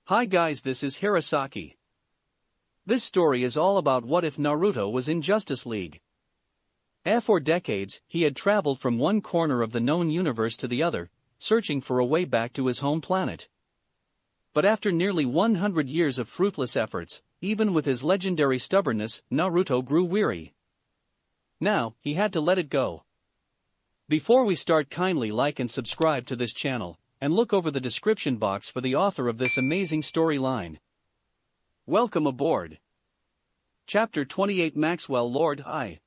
Hi guys, this is Hirosaki. This story is all about what if Naruto was in Justice League. For decades, he had traveled from one corner of the known universe to the other, searching for a way back to his home planet. But after nearly 100 years of fruitless efforts, even with his legendary stubbornness, Naruto grew weary. Now, he had to let it go. Before we start, kindly like and subscribe to this channel, and look over the description box for the author of this amazing storyline. Welcome aboard. Chapter 28 Maxwell Lord I.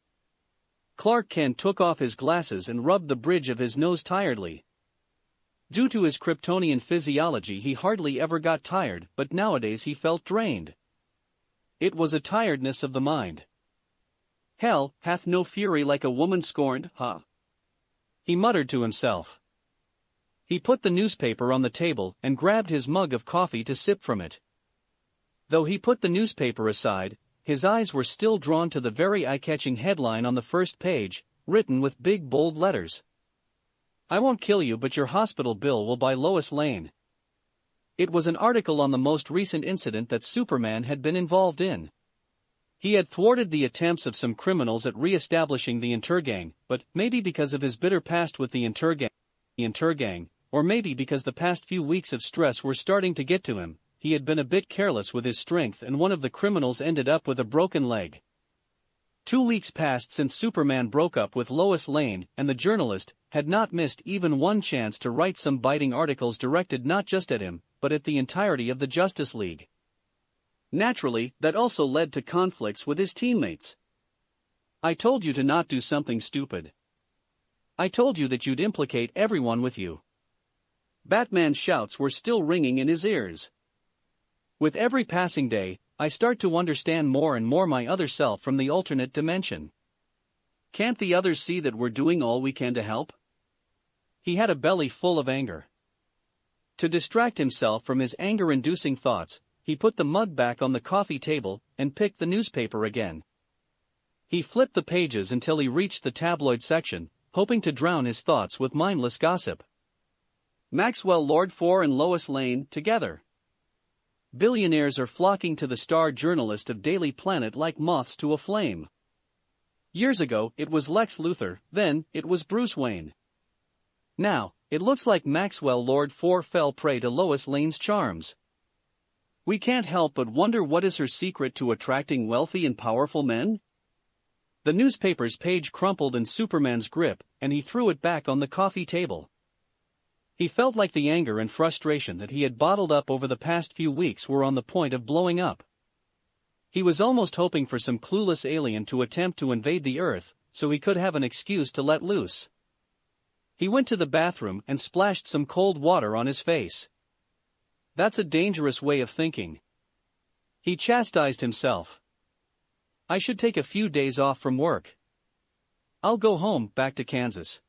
Clark Kent took off his glasses and rubbed the bridge of his nose tiredly. Due to his Kryptonian physiology, he hardly ever got tired, but nowadays he felt drained. It was a tiredness of the mind. Hell hath no fury like a woman scorned, huh? He muttered to himself. He put the newspaper on the table and grabbed his mug of coffee to sip from it. Though he put the newspaper aside, his eyes were still drawn to the very eye-catching headline on the first page, written with big bold letters. I won't kill you, but your hospital bill will by Lois Lane. It was an article on the most recent incident that Superman had been involved in. He had thwarted the attempts of some criminals at re-establishing the Intergang, but maybe because of his bitter past with the Intergang, or maybe because the past few weeks of stress were starting to get to him, he had been a bit careless with his strength and one of the criminals ended up with a broken leg. 2 weeks passed since Superman broke up with Lois Lane, and the journalist had not missed even one chance to write some biting articles directed not just at him, but at the entirety of the Justice League. Naturally, that also led to conflicts with his teammates. I told you to not do something stupid. I told you that you'd implicate everyone with you. Batman's shouts were still ringing in his ears. With every passing day, I start to understand more and more my other self from the alternate dimension. Can't the others see that we're doing all we can to help? He had a belly full of anger. To distract himself from his anger-inducing thoughts, he put the mug back on the coffee table and picked the newspaper again. He flipped the pages until he reached the tabloid section, hoping to drown his thoughts with mindless gossip. Maxwell Lord 4 and Lois Lane together. Billionaires are flocking to the star journalist of Daily Planet like moths to a flame. Years ago, it was Lex Luthor, then, it was Bruce Wayne. Now, it looks like Maxwell Lord 4 fell prey to Lois Lane's charms. We can't help but wonder what is her secret to attracting wealthy and powerful men? The newspaper's page crumpled in Superman's grip, and he threw it back on the coffee table. He felt like the anger and frustration that he had bottled up over the past few weeks were on the point of blowing up. He was almost hoping for some clueless alien to attempt to invade the Earth, so he could have an excuse to let loose. He went to the bathroom and splashed some cold water on his face. That's a dangerous way of thinking. He chastised himself. I should take a few days off from work. I'll go home, back to Kansas.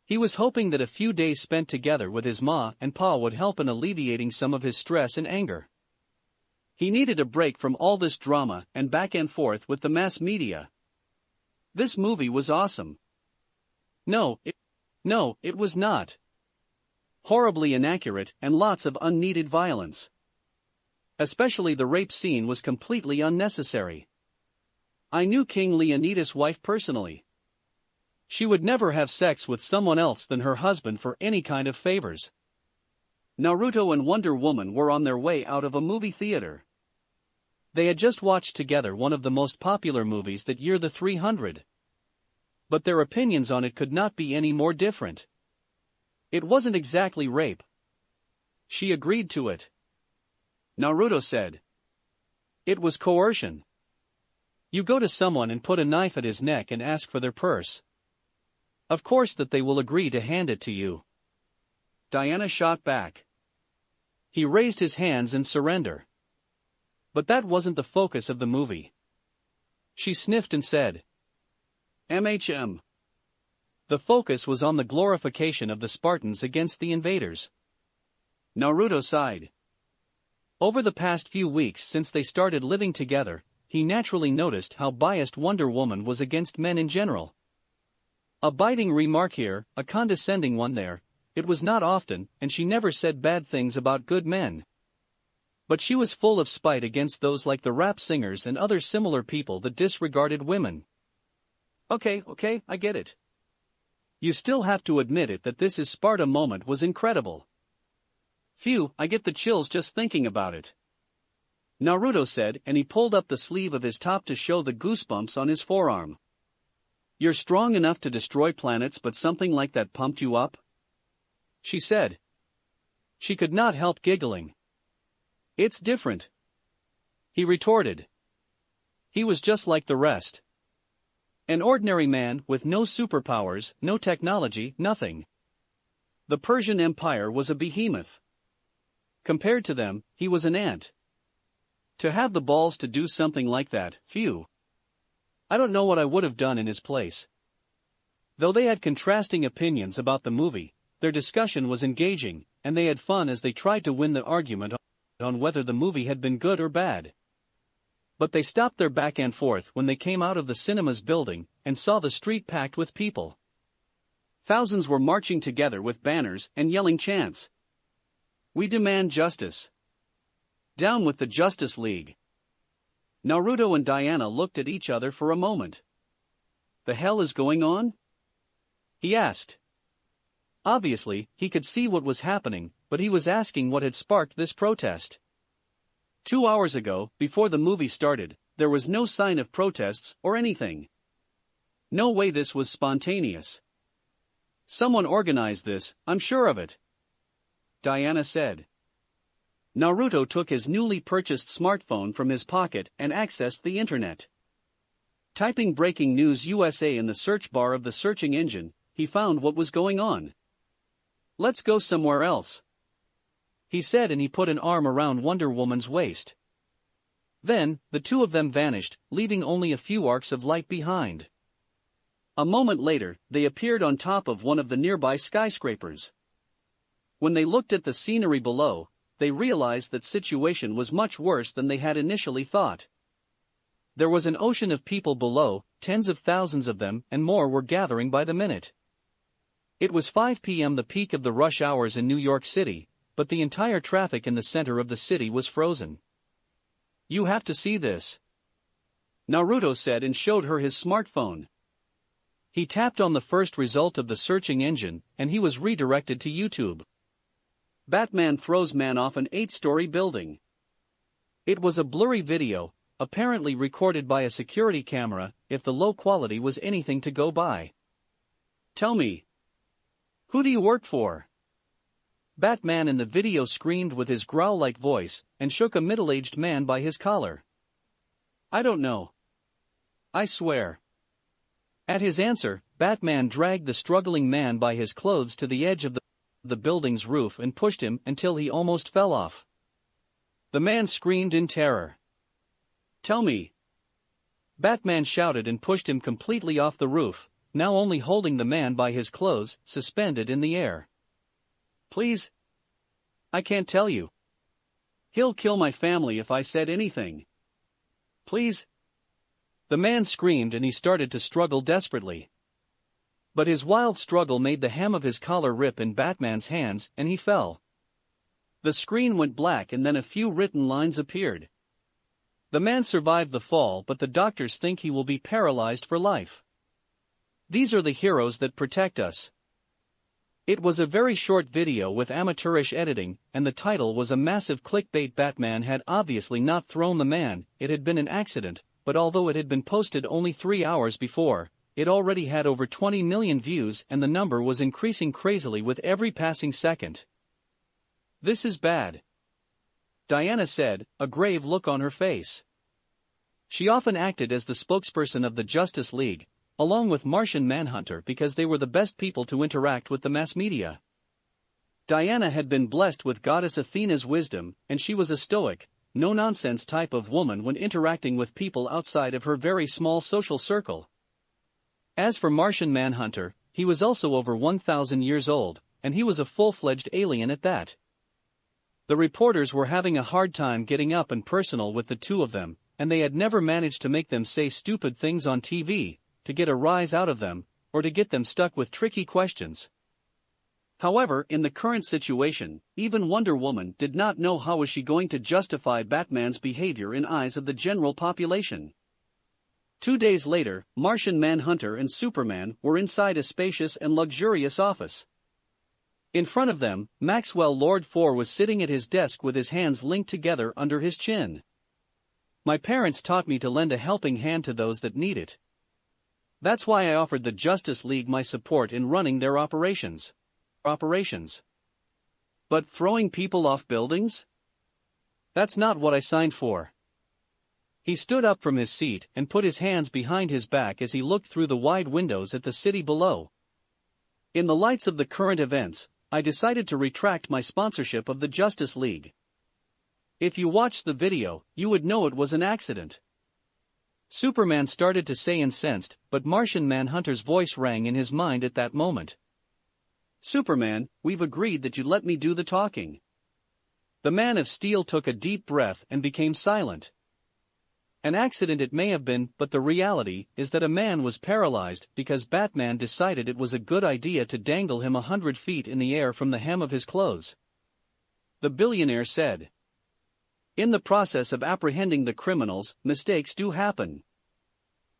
He was hoping that a few days spent together with his ma and pa would help in alleviating some of his stress and anger. He needed a break from all this drama and back and forth with the mass media. This movie was awesome. No, it was not. Horribly inaccurate and lots of unneeded violence. Especially the rape scene was completely unnecessary. I knew King Leonidas' wife personally. She would never have sex with someone else than her husband for any kind of favors. Naruto and Wonder Woman were on their way out of a movie theater. They had just watched together one of the most popular movies that year, the 300. But their opinions on it could not be any more different. It wasn't exactly rape. She agreed to it. Naruto said. It was coercion. You go to someone and put a knife at his neck and ask for their purse. Of course that they will agree to hand it to you. Diana shot back. He raised his hands in surrender. But that wasn't the focus of the movie. She sniffed and said, "MHM." The focus was on the glorification of the Spartans against the invaders. Naruto sighed. Over the past few weeks since they started living together, he naturally noticed how biased Wonder Woman was against men in general. A biting remark here, a condescending one there. It was not often, and she never said bad things about good men. But she was full of spite against those like the rap singers and other similar people that disregarded women. Okay, I get it. You still have to admit it that this is Sparta moment was incredible. Phew, I get the chills just thinking about it. Naruto said, and he pulled up the sleeve of his top to show the goosebumps on his forearm. You're strong enough to destroy planets, but something like that pumped you up? She said. She could not help giggling. It's different. He retorted. He was just like the rest. An ordinary man with no superpowers, no technology, nothing. The Persian Empire was a behemoth. Compared to them, he was an ant. To have the balls to do something like that, phew. I don't know what I would have done in his place. Though they had contrasting opinions about the movie, their discussion was engaging, and they had fun as they tried to win the argument on whether the movie had been good or bad. But they stopped their back and forth when they came out of the cinema's building and saw the street packed with people. Thousands were marching together with banners and yelling chants. We demand justice. Down with the Justice League. Naruto and Diana looked at each other for a moment. The hell is going on? He asked. Obviously, he could see what was happening, but he was asking what had sparked this protest. 2 hours ago, before the movie started, there was no sign of protests or anything. No way this was spontaneous. Someone organized this, I'm sure of it. Diana said. Naruto took his newly purchased smartphone from his pocket and accessed the internet. Typing Breaking News USA in the search bar of the searching engine, he found what was going on. Let's go somewhere else, he said, and he put an arm around Wonder Woman's waist. Then, the two of them vanished, leaving only a few arcs of light behind. A moment later, they appeared on top of one of the nearby skyscrapers. When they looked at the scenery below, they realized that situation was much worse than they had initially thought. There was an ocean of people below, tens of thousands of them, and more were gathering by the minute. It was 5 p.m., the peak of the rush hours in New York City, but the entire traffic in the center of the city was frozen. You have to see this, Naruto said and showed her his smartphone. He tapped on the first result of the searching engine, and he was redirected to YouTube. Batman throws man off an 8-story building. It was a blurry video, apparently recorded by a security camera, if the low quality was anything to go by. Tell me, who do you work for? Batman in the video screamed with his growl-like voice, and shook a middle-aged man by his collar. I don't know. I swear. At his answer, Batman dragged the struggling man by his clothes to the edge of the building's roof and pushed him until he almost fell off. The man screamed in terror. Tell me. Batman shouted and pushed him completely off the roof, now only holding the man by his clothes, suspended in the air. Please? I can't tell you. He'll kill my family if I said anything. Please? The man screamed and he started to struggle desperately. But his wild struggle made the hem of his collar rip in Batman's hands and he fell. The screen went black and then a few written lines appeared. The man survived the fall, but the doctors think he will be paralyzed for life. These are the heroes that protect us. It was a very short video with amateurish editing, and the title was a massive clickbait. Batman had obviously not thrown the man, it had been an accident, but although it had been posted only 3 hours before, it already had over 20 million views and the number was increasing crazily with every passing second. This is bad, Diana said, a grave look on her face. She often acted as the spokesperson of the Justice League, along with Martian Manhunter, because they were the best people to interact with the mass media. Diana had been blessed with goddess Athena's wisdom, and she was a stoic, no-nonsense type of woman when interacting with people outside of her very small social circle. As for Martian Manhunter, he was also over 1,000 years old, and he was a full-fledged alien at that. The reporters were having a hard time getting up and personal with the two of them, and they had never managed to make them say stupid things on TV, to get a rise out of them, or to get them stuck with tricky questions. However, in the current situation, even Wonder Woman did not know how was she going to justify Batman's behavior in eyes of the general population. 2 days later, Martian Manhunter and Superman were inside a spacious and luxurious office. In front of them, Maxwell Lord 4 was sitting at his desk with his hands linked together under his chin. My parents taught me to lend a helping hand to those that need it. That's why I offered the Justice League my support in running their operations. But throwing people off buildings? That's not what I signed for. He stood up from his seat and put his hands behind his back as he looked through the wide windows at the city below. In the lights of the current events, I decided to retract my sponsorship of the Justice League. If you watched the video, you would know it was an accident. Superman started to say incensed, but Martian Manhunter's voice rang in his mind at that moment. Superman, we've agreed that you let me do the talking. The Man of Steel took a deep breath and became silent. An accident it may have been, but the reality is that a man was paralyzed because Batman decided it was a good idea to dangle him 100 feet in the air from the hem of his clothes. The billionaire said. In the process of apprehending the criminals, mistakes do happen.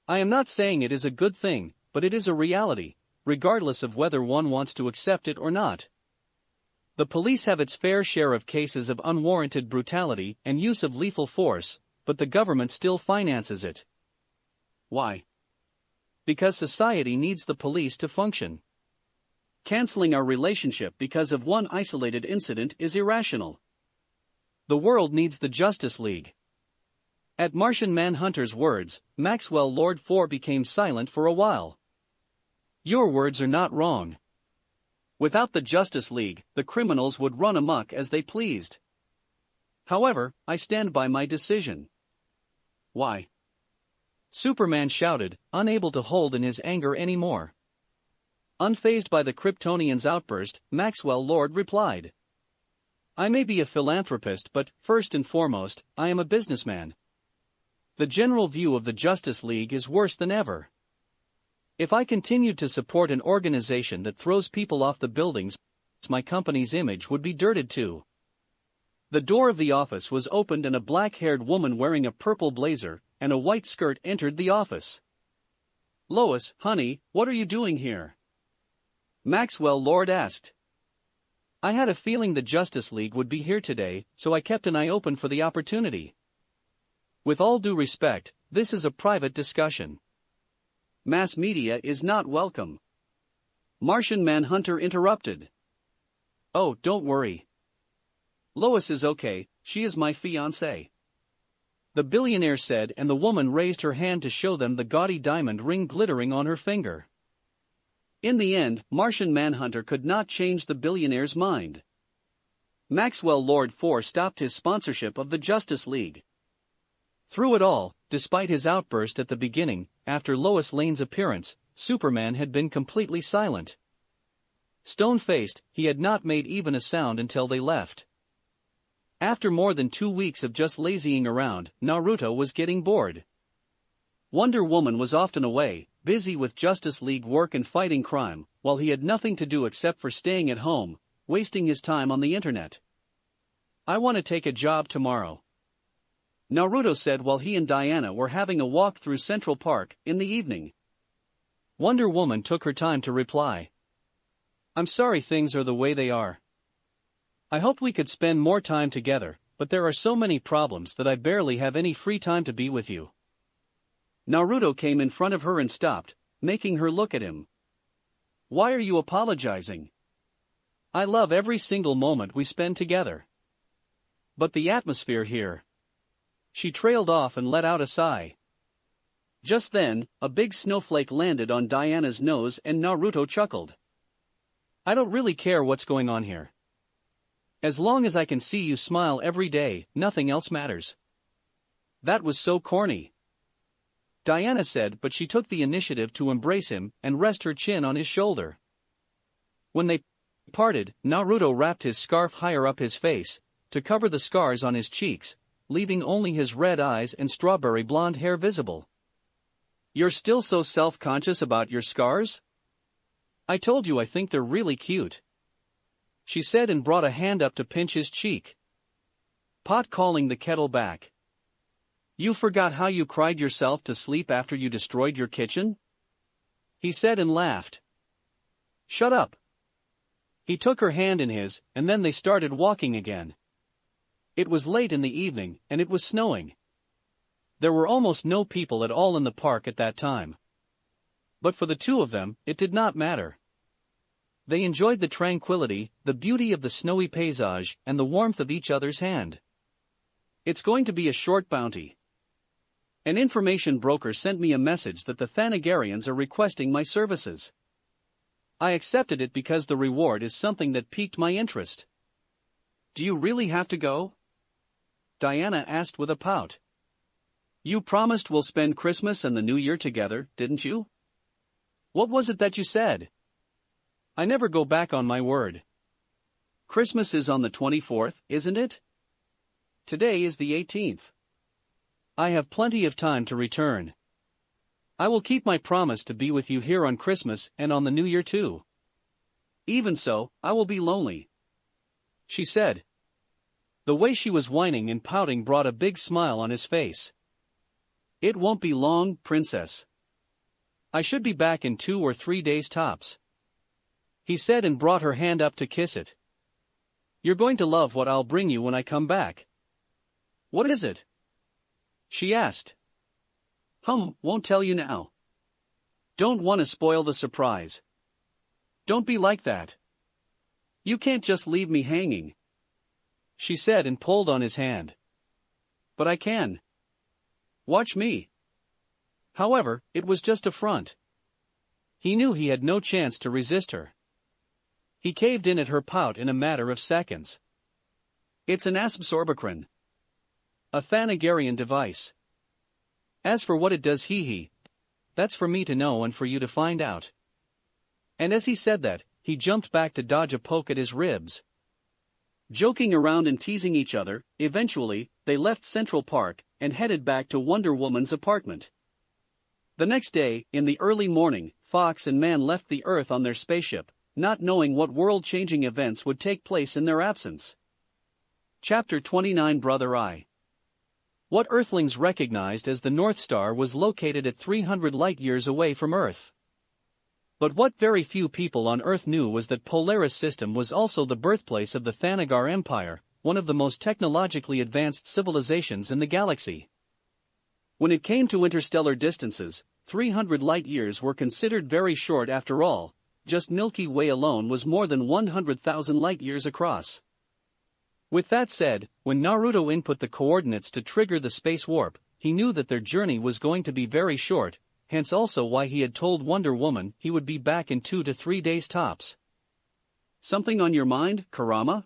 I am not saying it is a good thing, but it is a reality, regardless of whether one wants to accept it or not. The police have its fair share of cases of unwarranted brutality and use of lethal force, but the government still finances it. Why? Because society needs the police to function. Canceling our relationship because of one isolated incident is irrational. The world needs the Justice League. At Martian Manhunter's words, Maxwell Lord 4 became silent for a while. Your words are not wrong. Without the Justice League, the criminals would run amok as they pleased. However, I stand by my decision. Why? Superman shouted, unable to hold in his anger anymore. Unfazed by the Kryptonian's outburst, Maxwell Lord replied. I may be a philanthropist, but, first and foremost, I am a businessman. The general view of the Justice League is worse than ever. If I continued to support an organization that throws people off the buildings, my company's image would be dirted too. The door of the office was opened and a black-haired woman wearing a purple blazer and a white skirt entered the office. Lois, honey, what are you doing here? Maxwell Lord asked. I had a feeling the Justice League would be here today, so I kept an eye open for the opportunity. With all due respect, this is a private discussion. Mass media is not welcome. Martian Manhunter interrupted. Oh, don't worry. Lois is okay, she is my fiancée. The billionaire said, and the woman raised her hand to show them the gaudy diamond ring glittering on her finger. In the end, Martian Manhunter could not change the billionaire's mind. Maxwell Lord 4 stopped his sponsorship of the Justice League. Through it all, despite his outburst at the beginning, after Lois Lane's appearance, Superman had been completely silent. Stone-faced, he had not made even a sound until they left. After more than 2 weeks of just lazying around, Naruto was getting bored. Wonder Woman was often away, busy with Justice League work and fighting crime, while he had nothing to do except for staying at home, wasting his time on the internet. I want to take a job tomorrow. Naruto said while he and Diana were having a walk through Central Park in the evening. Wonder Woman took her time to reply. I'm sorry things are the way they are. I hoped we could spend more time together, but there are so many problems that I barely have any free time to be with you. Naruto came in front of her and stopped, making her look at him. Why are you apologizing? I love every single moment we spend together. But the atmosphere here. She trailed off and let out a sigh. Just then, a big snowflake landed on Diana's nose and Naruto chuckled. I don't really care what's going on here. As long as I can see you smile every day, nothing else matters. That was so corny. Diana said, but she took the initiative to embrace him and rest her chin on his shoulder. When they parted, Naruto wrapped his scarf higher up his face, to cover the scars on his cheeks, leaving only his red eyes and strawberry blonde hair visible. You're still so self-conscious about your scars? I told you I think they're really cute. she said and brought a hand up to pinch his cheek. Pot calling the kettle back. You forgot how you cried yourself to sleep after you destroyed your kitchen? He said and laughed. Shut up. He took her hand in his, and then they started walking again. It was late in the evening, and it was snowing. There were almost no people at all in the park at that time. But for the two of them, it did not matter. They enjoyed the tranquility, the beauty of the snowy paysage, and the warmth of each other's hand. It's going to be a short bounty. An information broker sent me a message that the Thanagarians are requesting my services. I accepted it because the reward is something that piqued my interest. Do you really have to go? Diana asked with a pout. You promised we'll spend Christmas and the New Year together, didn't you? What was it that you said? I never go back on my word. Christmas is on the 24th, isn't it? Today is the 18th. I have plenty of time to return. I will keep my promise to be with you here on Christmas and on the New Year too. Even so, I will be lonely, she said. The way she was whining and pouting brought a big smile on his face. It won't be long, princess. I should be back in 2 or 3 days tops, he said and brought her hand up to kiss it. You're going to love what I'll bring you when I come back. What is it? She asked. Won't tell you now. Don't want to spoil the surprise. Don't be like that. You can't just leave me hanging, she said and pulled on his hand. But I can. Watch me. However, it was just a front. He knew he had no chance to resist her. He caved in at her pout in a matter of seconds. It's an absorbicron. A Thanagarian device. As for what it does, that's for me to know and for you to find out. And as he said that, he jumped back to dodge a poke at his ribs. Joking around and teasing each other, eventually, they left Central Park and headed back to Wonder Woman's apartment. The next day, in the early morning, Fox and Man left the Earth on their spaceship, not knowing what world-changing events would take place in their absence. Chapter 29 Brother Eye. What Earthlings recognized as the North Star was located at 300 light-years away from Earth. But what very few people on Earth knew was that Polaris system was also the birthplace of the Thanagar Empire, one of the most technologically advanced civilizations in the galaxy. When it came to interstellar distances, 300 light-years were considered very short after all. Just Milky Way alone was more than 100,000 light-years across. With that said, when Naruto input the coordinates to trigger the space warp, he knew that their journey was going to be very short, hence also why he had told Wonder Woman he would be back in 2 to 3 days tops. Something on your mind, Kurama?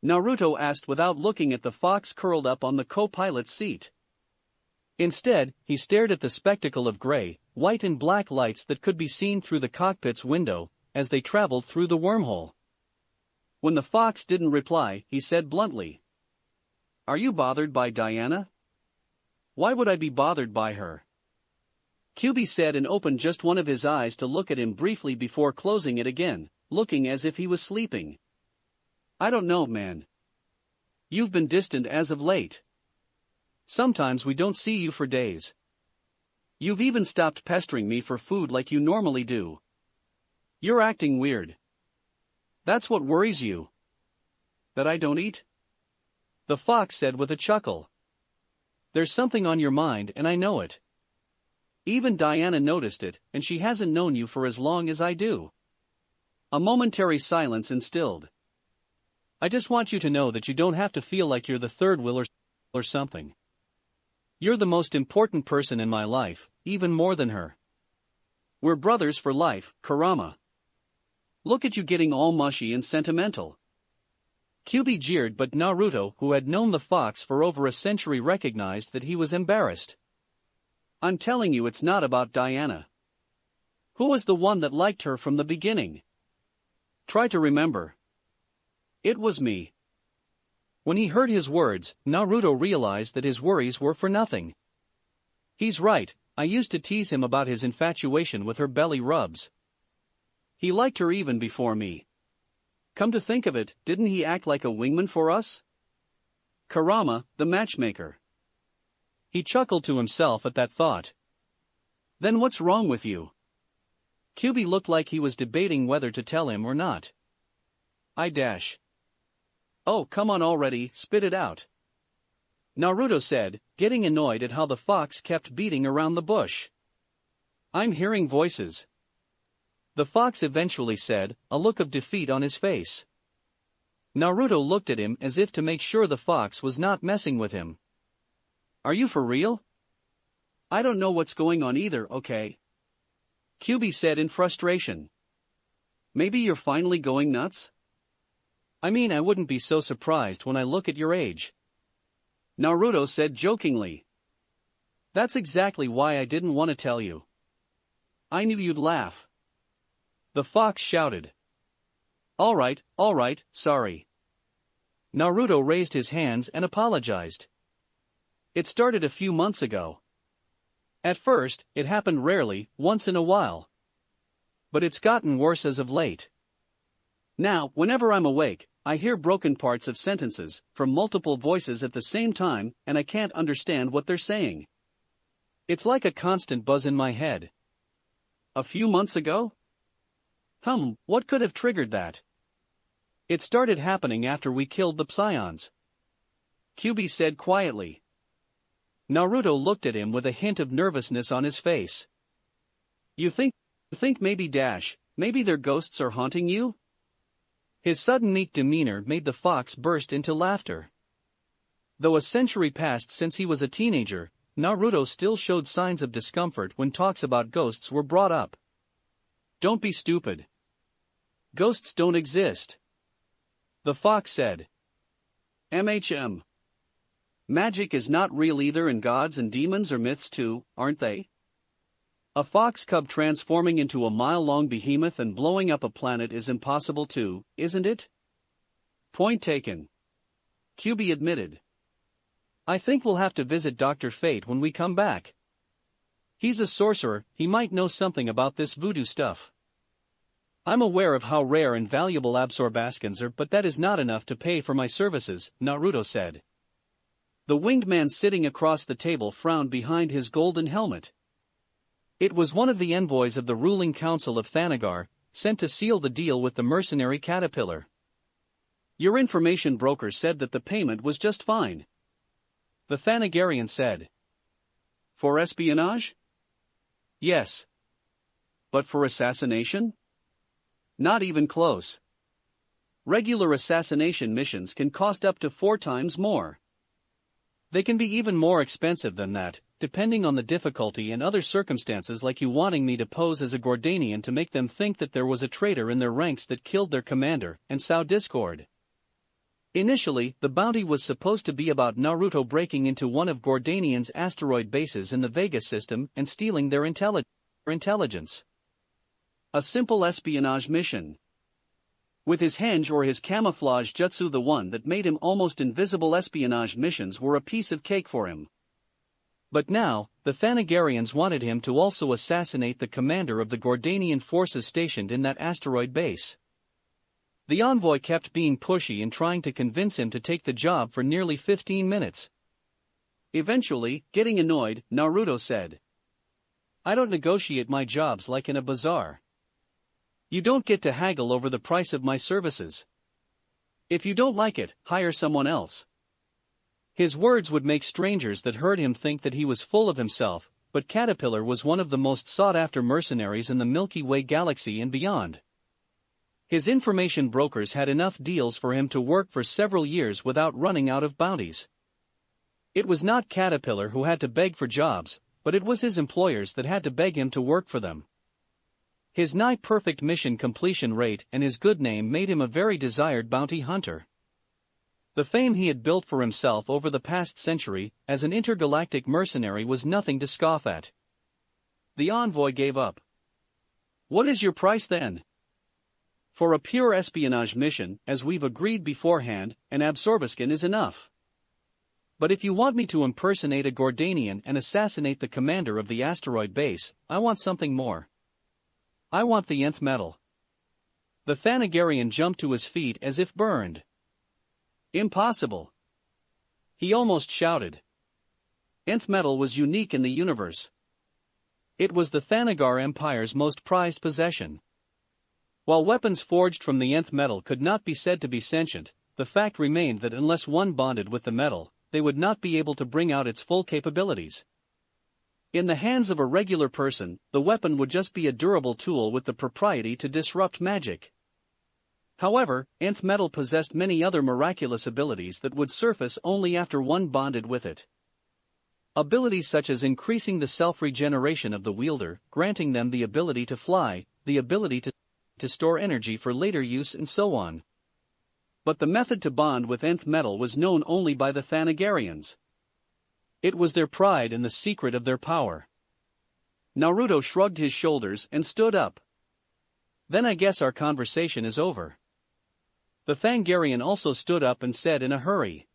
Naruto asked without looking at the fox curled up on the co-pilot's seat. Instead, he stared at the spectacle of gray, white and black lights that could be seen through the cockpit's window as they traveled through the wormhole. When the fox didn't reply, he said bluntly, Are you bothered by Diana? Why would I be bothered by her? QB said and opened just one of his eyes to look at him briefly before closing it again, looking as if he was sleeping. I don't know, man. You've been distant as of late. Sometimes we don't see you for days. You've even stopped pestering me for food like you normally do. You're acting weird. That's what worries you? That I don't eat? The fox said with a chuckle. There's something on your mind and I know it. Even Diana noticed it, and she hasn't known you for as long as I do. A momentary silence instilled. I just want you to know that you don't have to feel like you're the third wheel or something. You're the most important person in my life, even more than her. We're brothers for life, Kurama. Look at you getting all mushy and sentimental. QB jeered, but Naruto, who had known the fox for over a century, recognized that he was embarrassed. I'm telling you, it's not about Diana. Who was the one that liked her from the beginning? Try to remember. It was me. When he heard his words, Naruto realized that his worries were for nothing. He's right, I used to tease him about his infatuation with her belly rubs. He liked her even before me. Come to think of it, didn't he act like a wingman for us? Kurama, the matchmaker. He chuckled to himself at that thought. Then what's wrong with you? Kyubi looked like he was debating whether to tell him or not. Oh, come on already, spit it out. Naruto said, getting annoyed at how the fox kept beating around the bush. I'm hearing voices. The fox eventually said, a look of defeat on his face. Naruto looked at him as if to make sure the fox was not messing with him. Are you for real? I don't know what's going on either, okay? Kyubi said in frustration. Maybe you're finally going nuts? I mean, I wouldn't be so surprised when I look at your age. Naruto said jokingly. That's exactly why I didn't want to tell you. I knew you'd laugh. The fox shouted. All right, sorry. Naruto raised his hands and apologized. It started a few months ago. At first, it happened rarely, once in a while. But it's gotten worse as of late. Now, whenever I'm awake, I hear broken parts of sentences, from multiple voices at the same time, and I can't understand what they're saying. It's like a constant buzz in my head. A few months ago? What could have triggered that? It started happening after we killed the Psions. Kyubi said quietly. Naruto looked at him with a hint of nervousness on his face. You think maybe their ghosts are haunting you? His sudden meek demeanor made the fox burst into laughter. Though a century passed since he was a teenager, Naruto still showed signs of discomfort when talks about ghosts were brought up. Don't be stupid. Ghosts don't exist. The fox said. Magic is not real either, and gods and demons are myths too, aren't they? A fox cub transforming into a mile-long behemoth and blowing up a planet is impossible too, isn't it? Point taken. Kyubi admitted. I think we'll have to visit Dr. Fate when we come back. He's a sorcerer, he might know something about this voodoo stuff. I'm aware of how rare and valuable absorbaskins are, but that is not enough to pay for my services, Naruto said. The winged man sitting across the table frowned behind his golden helmet. It was one of the envoys of the ruling council of Thanagar, sent to seal the deal with the mercenary caterpillar. Your information broker said that the payment was just fine. The Thanagarian said. For espionage? Yes. But for assassination? Not even close. Regular assassination missions can cost up to 4 times more. They can be even more expensive than that, depending on the difficulty and other circumstances, like you wanting me to pose as a Gordanian to make them think that there was a traitor in their ranks that killed their commander, and sow discord. Initially, the bounty was supposed to be about Naruto breaking into one of Gordanian's asteroid bases in the Vega system and stealing their intelligence. A simple espionage mission. With his henge or his camouflage jutsu, the one that made him almost invisible, espionage missions were a piece of cake for him. But now, the Thanagarians wanted him to also assassinate the commander of the Gordanian forces stationed in that asteroid base. The envoy kept being pushy and trying to convince him to take the job for nearly 15 minutes. Eventually, getting annoyed, Naruto said, I don't negotiate my jobs like in a bazaar. You don't get to haggle over the price of my services. If you don't like it, hire someone else. His words would make strangers that heard him think that he was full of himself, but Caterpillar was one of the most sought-after mercenaries in the Milky Way galaxy and beyond. His information brokers had enough deals for him to work for several years without running out of bounties. It was not Caterpillar who had to beg for jobs, but it was his employers that had to beg him to work for them. His nigh-perfect mission completion rate and his good name made him a very desired bounty hunter. The fame he had built for himself over the past century as an intergalactic mercenary was nothing to scoff at. The envoy gave up. What is your price then? For a pure espionage mission, as we've agreed beforehand, an absorbaskin is enough. But if you want me to impersonate a Gordanian and assassinate the commander of the asteroid base, I want something more. I want the nth metal. The Thanagarian jumped to his feet as if burned. Impossible! He almost shouted. Nth metal was unique in the universe. It was the Thanagar Empire's most prized possession. While weapons forged from the nth metal could not be said to be sentient, the fact remained that unless one bonded with the metal, they would not be able to bring out its full capabilities. In the hands of a regular person, the weapon would just be a durable tool with the propriety to disrupt magic. However, nth metal possessed many other miraculous abilities that would surface only after one bonded with it. Abilities such as increasing the self-regeneration of the wielder, granting them the ability to fly, the ability to store energy for later use and so on. But the method to bond with nth metal was known only by the Thanagarians. It was their pride and the secret of their power. Naruto shrugged his shoulders and stood up. Then I guess our conversation is over. The Thangarian also stood up and said in a hurry.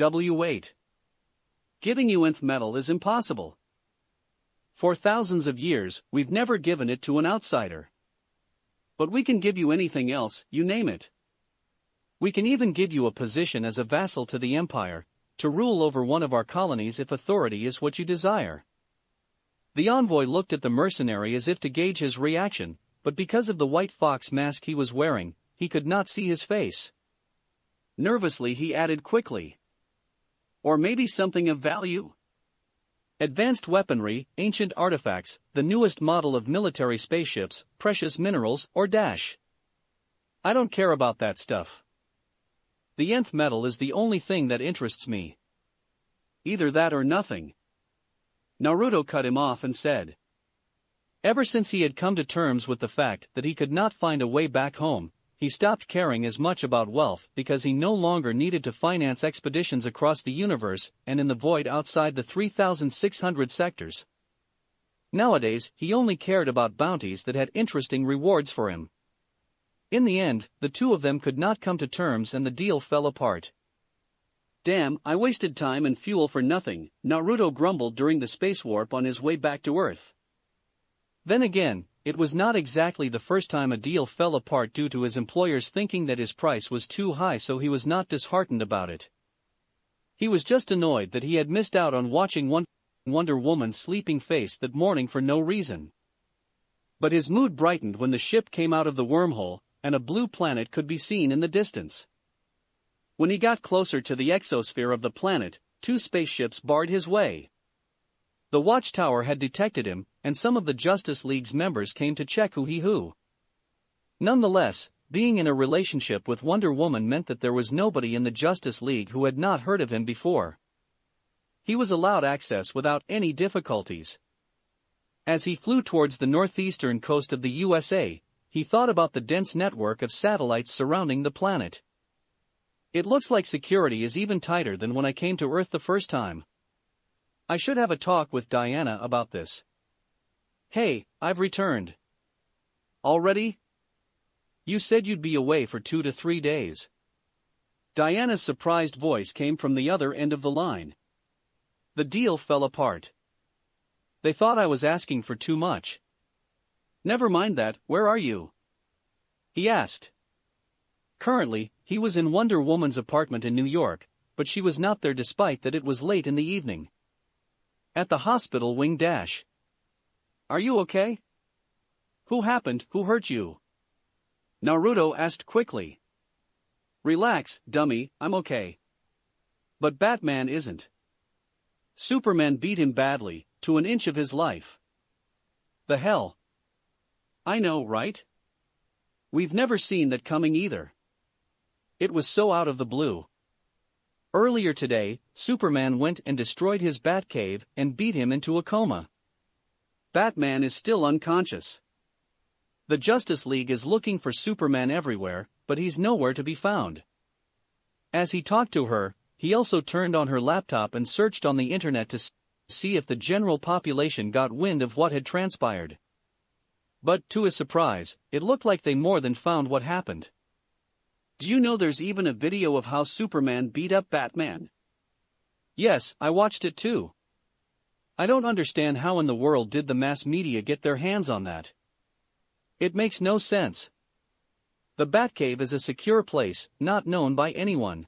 W8. Giving you nth metal is impossible. For thousands of years, we've never given it to an outsider. But we can give you anything else, you name it. We can even give you a position as a vassal to the Empire, to rule over one of our colonies if authority is what you desire. The envoy looked at the mercenary as if to gauge his reaction, but because of the white fox mask he was wearing, he could not see his face. Nervously he added quickly. Or maybe something of value? Advanced weaponry, ancient artifacts, the newest model of military spaceships, precious minerals, or dash. I don't care about that stuff. The nth metal is the only thing that interests me. Either that or nothing. Naruto cut him off and said. Ever since he had come to terms with the fact that he could not find a way back home, he stopped caring as much about wealth because he no longer needed to finance expeditions across the universe and in the void outside the 3,600 sectors. Nowadays, he only cared about bounties that had interesting rewards for him. In the end, the two of them could not come to terms and the deal fell apart. Damn, I wasted time and fuel for nothing, Naruto grumbled during the space warp on his way back to Earth. Then again, it was not exactly the first time a deal fell apart due to his employers thinking that his price was too high, so he was not disheartened about it. He was just annoyed that he had missed out on watching Wonder Woman's sleeping face that morning for no reason. But his mood brightened when the ship came out of the wormhole, and a blue planet could be seen in the distance. When he got closer to the exosphere of the planet, two spaceships barred his way. The watchtower had detected him, and some of the Justice League's members came to check who. Nonetheless, being in a relationship with Wonder Woman meant that there was nobody in the Justice League who had not heard of him before. He was allowed access without any difficulties. As he flew towards the northeastern coast of the USA, he thought about the dense network of satellites surrounding the planet. It looks like security is even tighter than when I came to Earth the first time. I should have a talk with Diana about this. Hey, I've returned. Already? You said you'd be away for 2 to 3 days. Diana's surprised voice came from the other end of the line. The deal fell apart. They thought I was asking for too much. Never mind that, where are you? He asked. Currently, he was in Wonder Woman's apartment in New York, but she was not there despite that it was late in the evening. At the hospital wing dash. Are you okay? Who happened, who hurt you? Naruto asked quickly. Relax, dummy, I'm okay. But Batman isn't. Superman beat him badly, to an inch of his life. The hell? I know, right? We've never seen that coming either. It was so out of the blue. Earlier today, Superman went and destroyed his Batcave and beat him into a coma. Batman is still unconscious. The Justice League is looking for Superman everywhere, but he's nowhere to be found. As he talked to her, he also turned on her laptop and searched on the internet to see if the general population got wind of what had transpired. But, to his surprise, it looked like they more than found what happened. Do you know there's even a video of how Superman beat up Batman? Yes, I watched it too. I don't understand how in the world did the mass media get their hands on that. It makes no sense. The Batcave is a secure place, not known by anyone.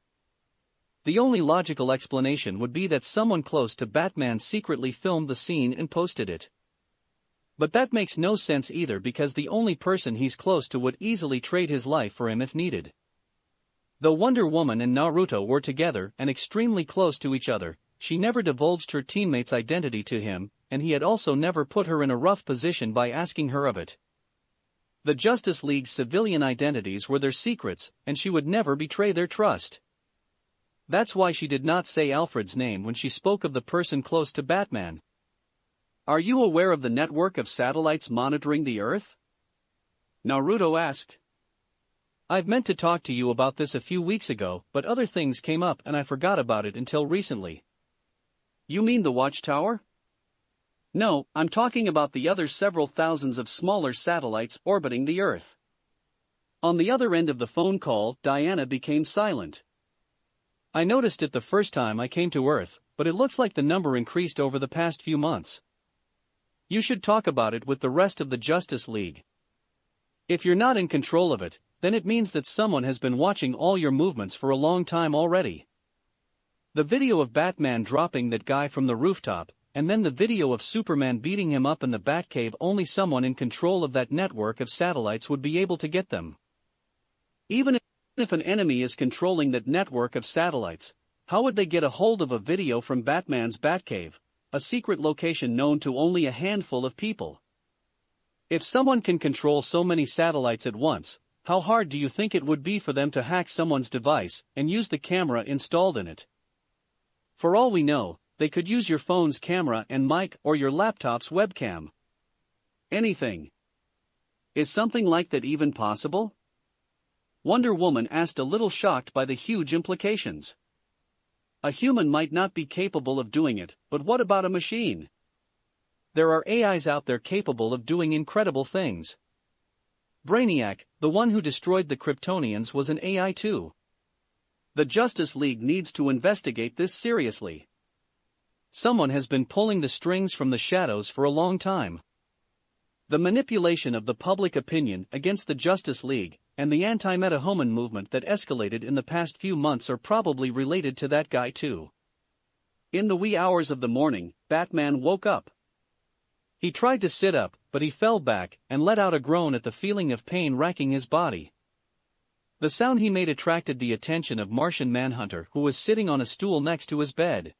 The only logical explanation would be that someone close to Batman secretly filmed the scene and posted it. But that makes no sense either because the only person he's close to would easily trade his life for him if needed. Though Wonder Woman and Naruto were together and extremely close to each other, she never divulged her teammate's identity to him, and he had also never put her in a rough position by asking her of it. The Justice League's civilian identities were their secrets, and she would never betray their trust. That's why she did not say Alfred's name when she spoke of the person close to Batman. Are you aware of the network of satellites monitoring the Earth? Naruto asked. I've meant to talk to you about this a few weeks ago, but other things came up and I forgot about it until recently. You mean the Watchtower? No, I'm talking about the other several thousands of smaller satellites orbiting the Earth. On the other end of the phone call, Diana became silent. I noticed it the first time I came to Earth, but it looks like the number increased over the past few months. You should talk about it with the rest of the Justice League. If you're not in control of it, then it means that someone has been watching all your movements for a long time already. The video of Batman dropping that guy from the rooftop, and then the video of Superman beating him up in the Batcave, only someone in control of that network of satellites would be able to get them. Even if an enemy is controlling that network of satellites, how would they get a hold of a video from Batman's Batcave, a secret location known to only a handful of people? If someone can control so many satellites at once, how hard do you think it would be for them to hack someone's device and use the camera installed in it? For all we know, they could use your phone's camera and mic or your laptop's webcam. Anything. Is something like that even possible? Wonder Woman asked, a little shocked by the huge implications. A human might not be capable of doing it, but what about a machine? There are AIs out there capable of doing incredible things. Brainiac, the one who destroyed the Kryptonians, was an AI too. The Justice League needs to investigate this seriously. Someone has been pulling the strings from the shadows for a long time. The manipulation of the public opinion against the Justice League and the anti-metahuman movement that escalated in the past few months are probably related to that guy too. In the wee hours of the morning, Batman woke up. He tried to sit up, but he fell back and let out a groan at the feeling of pain racking his body. The sound he made attracted the attention of Martian Manhunter, who was sitting on a stool next to his bed.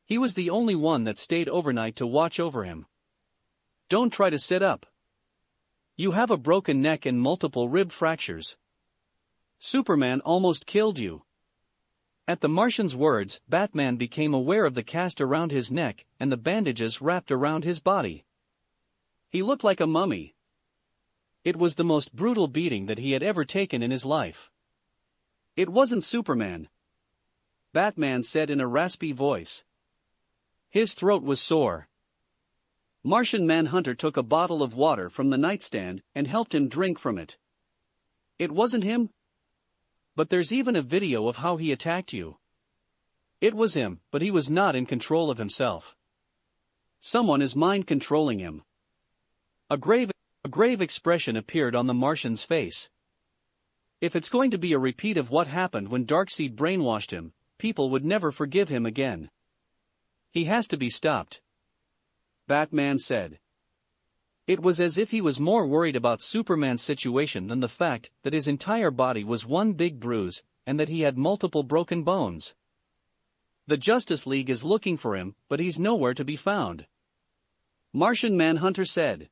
He was the only one that stayed overnight to watch over him. Don't try to sit up. You have a broken neck and multiple rib fractures. Superman almost killed you. At the Martian's words, Batman became aware of the cast around his neck and the bandages wrapped around his body. He looked like a mummy. It was the most brutal beating that he had ever taken in his life. It wasn't Superman, Batman said in a raspy voice. His throat was sore. Martian Manhunter took a bottle of water from the nightstand and helped him drink from it. It wasn't him? But there's even a video of how he attacked you. It was him, but he was not in control of himself. Someone is mind-controlling him. A grave expression appeared on the Martian's face. If it's going to be a repeat of what happened when Darkseid brainwashed him, people would never forgive him again. He has to be stopped, Batman said. It was as if he was more worried about Superman's situation than the fact that his entire body was one big bruise and that he had multiple broken bones. The Justice League is looking for him, but he's nowhere to be found. Martian Manhunter said.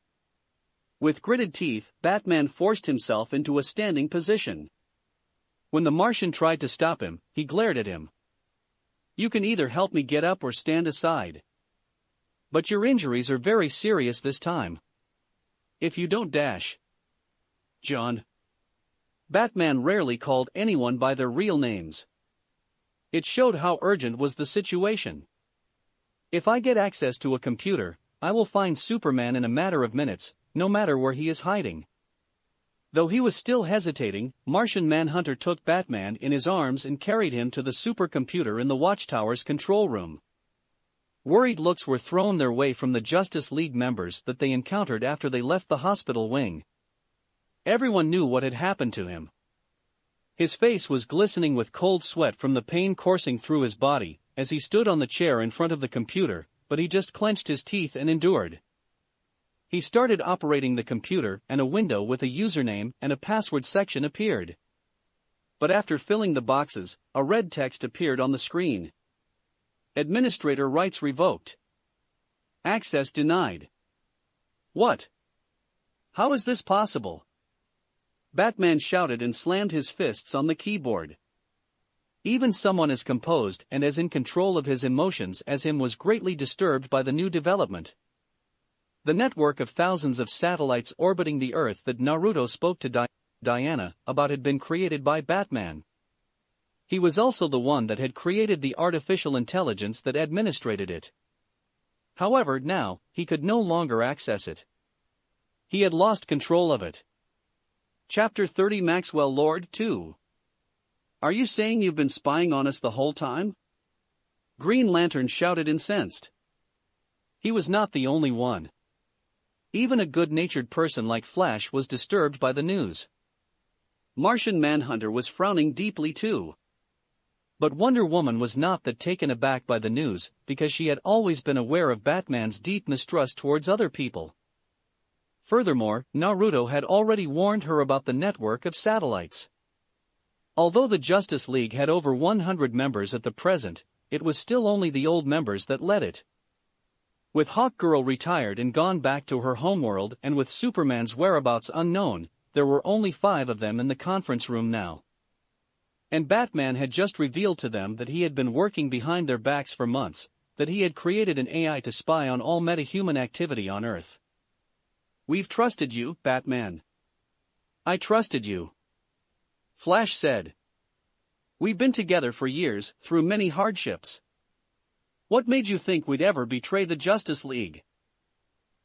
With gritted teeth, Batman forced himself into a standing position. When the Martian tried to stop him, he glared at him. You can either help me get up or stand aside. But your injuries are very serious this time. If you don't dash. John. Batman rarely called anyone by their real names. It showed how urgent was the situation. If I get access to a computer, I will find Superman in a matter of minutes, no matter where he is hiding. Though he was still hesitating, Martian Manhunter took Batman in his arms and carried him to the supercomputer in the Watchtower's control room. Worried looks were thrown their way from the Justice League members that they encountered after they left the hospital wing. Everyone knew what had happened to him. His face was glistening with cold sweat from the pain coursing through his body as he stood on the chair in front of the computer, but he just clenched his teeth and endured. He started operating the computer, and a window with a username and a password section appeared. But after filling the boxes, a red text appeared on the screen. Administrator rights revoked. Access denied. What? How is this possible? Batman shouted and slammed his fists on the keyboard. Even someone as composed and as in control of his emotions as him was greatly disturbed by the new development. The network of thousands of satellites orbiting the Earth that Naruto spoke to Diana about had been created by Batman. He was also the one that had created the artificial intelligence that administrated it. However, now, he could no longer access it. He had lost control of it. Chapter 30 Maxwell Lord 2. Are you saying you've been spying on us the whole time? Green Lantern shouted incensed. He was not the only one. Even a good-natured person like Flash was disturbed by the news. Martian Manhunter was frowning deeply too. But Wonder Woman was not that taken aback by the news, because she had always been aware of Batman's deep mistrust towards other people. Furthermore, Naruto had already warned her about the network of satellites. Although the Justice League had over 100 members at the present, it was still only the old members that led it. With Hawkgirl retired and gone back to her homeworld and with Superman's whereabouts unknown, there were only 5 of them in the conference room now. And Batman had just revealed to them that he had been working behind their backs for months, that he had created an AI to spy on all metahuman activity on Earth. We've trusted you, Batman. I trusted you. Flash said. We've been together for years, through many hardships. What made you think we'd ever betray the Justice League?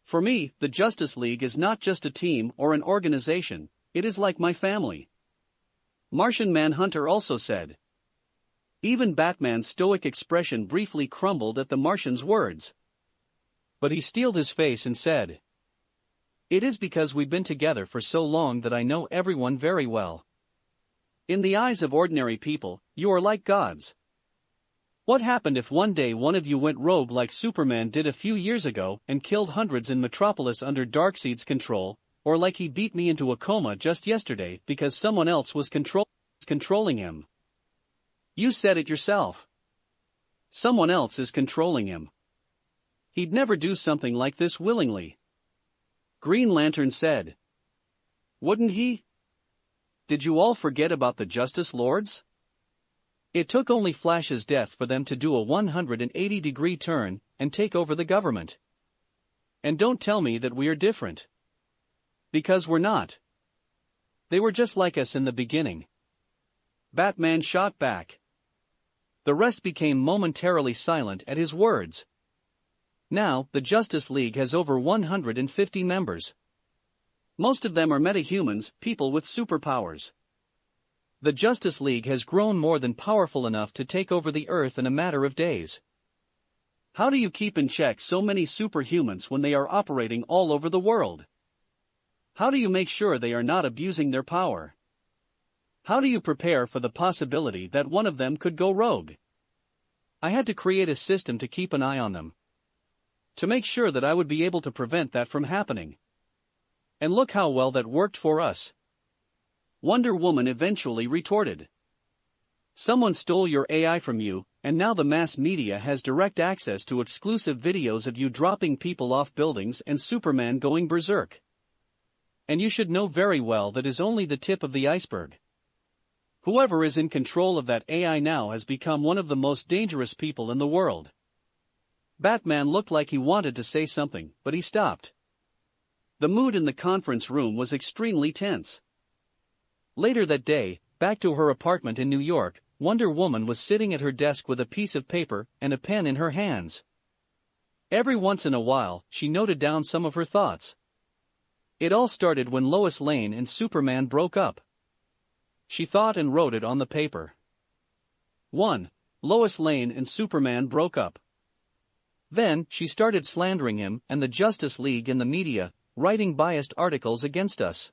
For me, the Justice League is not just a team or an organization, it is like my family. Martian Manhunter also said. Even Batman's stoic expression briefly crumbled at the Martian's words. But he steeled his face and said. It is because we've been together for so long that I know everyone very well. In the eyes of ordinary people, you are like gods. What happened if one day one of you went rogue like Superman did a few years ago and killed hundreds in Metropolis under Darkseid's control, or like he beat me into a coma just yesterday because someone else was controlling him? You said it yourself. Someone else is controlling him. He'd never do something like this willingly. Green Lantern said. Wouldn't he? Did you all forget about the Justice Lords? It took only Flash's death for them to do a 180-degree turn and take over the government. And don't tell me that we are different. Because we're not. They were just like us in the beginning. Batman shot back. The rest became momentarily silent at his words. Now, the Justice League has over 150 members. Most of them are metahumans, people with superpowers. The Justice League has grown more than powerful enough to take over the Earth in a matter of days. How do you keep in check so many superhumans when they are operating all over the world? How do you make sure they are not abusing their power? How do you prepare for the possibility that one of them could go rogue? I had to create a system to keep an eye on them. To make sure that I would be able to prevent that from happening. And look how well that worked for us. Wonder Woman eventually retorted. Someone stole your AI from you, and now the mass media has direct access to exclusive videos of you dropping people off buildings and Superman going berserk. And you should know very well that is only the tip of the iceberg. Whoever is in control of that AI now has become one of the most dangerous people in the world. Batman looked like he wanted to say something, but he stopped. The mood in the conference room was extremely tense. Later that day, back to her apartment in New York, Wonder Woman was sitting at her desk with a piece of paper and a pen in her hands. Every once in a while, she noted down some of her thoughts. It all started when Lois Lane and Superman broke up. She thought and wrote it on the paper. 1. Lois Lane and Superman broke up. Then, she started slandering him and the Justice League in the media, writing biased articles against us.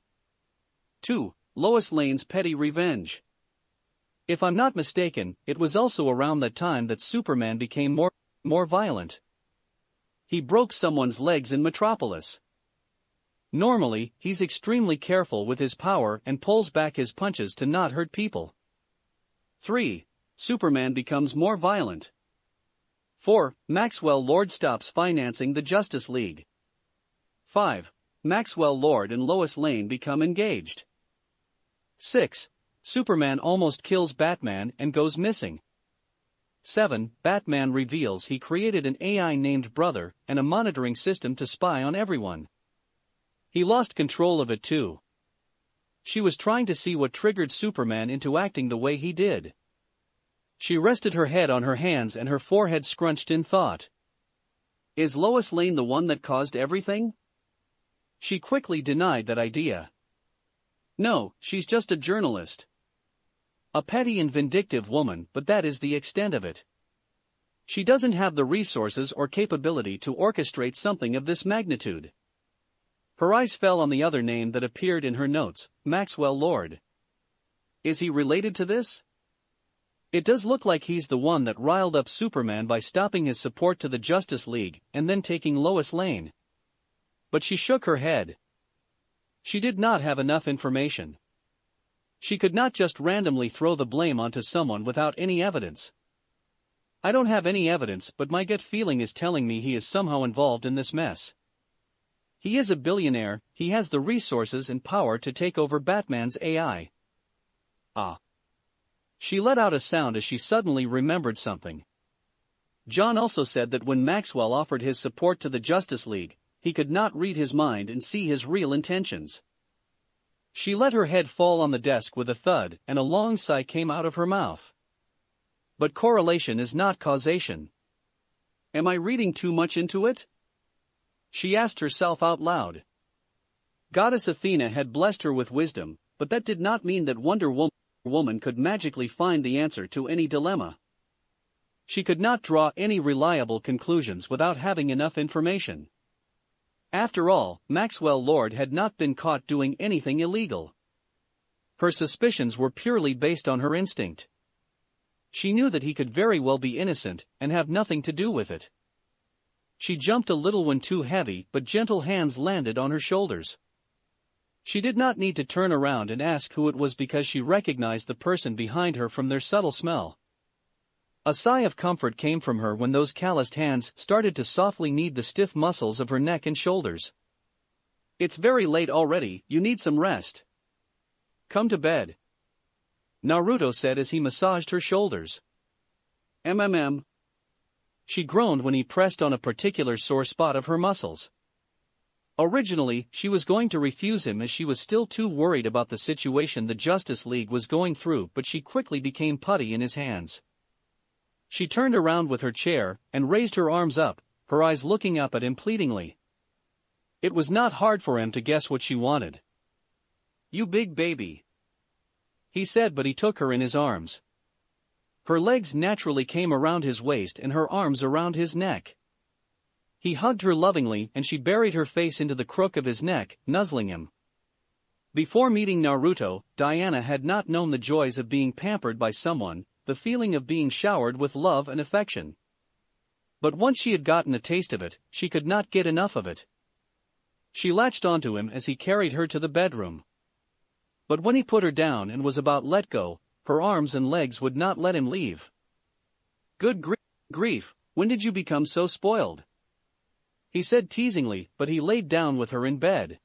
2. Lois Lane's petty revenge. If I'm not mistaken, it was also around that time that Superman became more violent. He broke someone's legs in Metropolis. Normally, he's extremely careful with his power and pulls back his punches to not hurt people. 3. Superman becomes more violent. 4. Maxwell Lord stops financing the Justice League. 5. Maxwell Lord and Lois Lane become engaged. 6. Superman almost kills Batman and goes missing. 7. Batman reveals he created an AI named Brother and a monitoring system to spy on everyone. He lost control of it too. She was trying to see what triggered Superman into acting the way he did. She rested her head on her hands and her forehead scrunched in thought. Is Lois Lane the one that caused everything? She quickly denied that idea. No, she's just a journalist. A petty and vindictive woman, but that is the extent of it. She doesn't have the resources or capability to orchestrate something of this magnitude. Her eyes fell on the other name that appeared in her notes, Maxwell Lord. Is he related to this? It does look like he's the one that riled up Superman by stopping his support to the Justice League and then taking Lois Lane. But she shook her head. She did not have enough information. She could not just randomly throw the blame onto someone without any evidence. I don't have any evidence, but my gut feeling is telling me he is somehow involved in this mess. He is a billionaire, he has the resources and power to take over Batman's AI. Ah. She let out a sound as she suddenly remembered something. John also said that when Maxwell offered his support to the Justice League, he could not read his mind and see his real intentions. She let her head fall on the desk with a thud, and a long sigh came out of her mouth. But correlation is not causation. Am I reading too much into it? She asked herself out loud. Goddess Athena had blessed her with wisdom, but that did not mean that Wonder Woman could magically find the answer to any dilemma. She could not draw any reliable conclusions without having enough information. After all, Maxwell Lord had not been caught doing anything illegal. Her suspicions were purely based on her instinct. She knew that he could very well be innocent and have nothing to do with it. She jumped a little when two heavy but gentle hands landed on her shoulders. She did not need to turn around and ask who it was because she recognized the person behind her from their subtle smell. A sigh of comfort came from her when those calloused hands started to softly knead the stiff muscles of her neck and shoulders. It's very late already, you need some rest. Come to bed, Naruto said as he massaged her shoulders. MMM. She groaned when he pressed on a particular sore spot of her muscles. Originally, she was going to refuse him as she was still too worried about the situation the Justice League was going through, but she quickly became putty in his hands. She turned around with her chair and raised her arms up, her eyes looking up at him pleadingly. It was not hard for him to guess what she wanted. You big baby, he said, but he took her in his arms. Her legs naturally came around his waist and her arms around his neck. He hugged her lovingly and she buried her face into the crook of his neck, nuzzling him. Before meeting Naruto, Diana had not known the joys of being pampered by someone, the feeling of being showered with love and affection. But once she had gotten a taste of it, she could not get enough of it. She latched onto him as he carried her to the bedroom. But when he put her down and was about let go, her arms and legs would not let him leave. Good grief, when did you become so spoiled? He said teasingly, but he laid down with her in bed.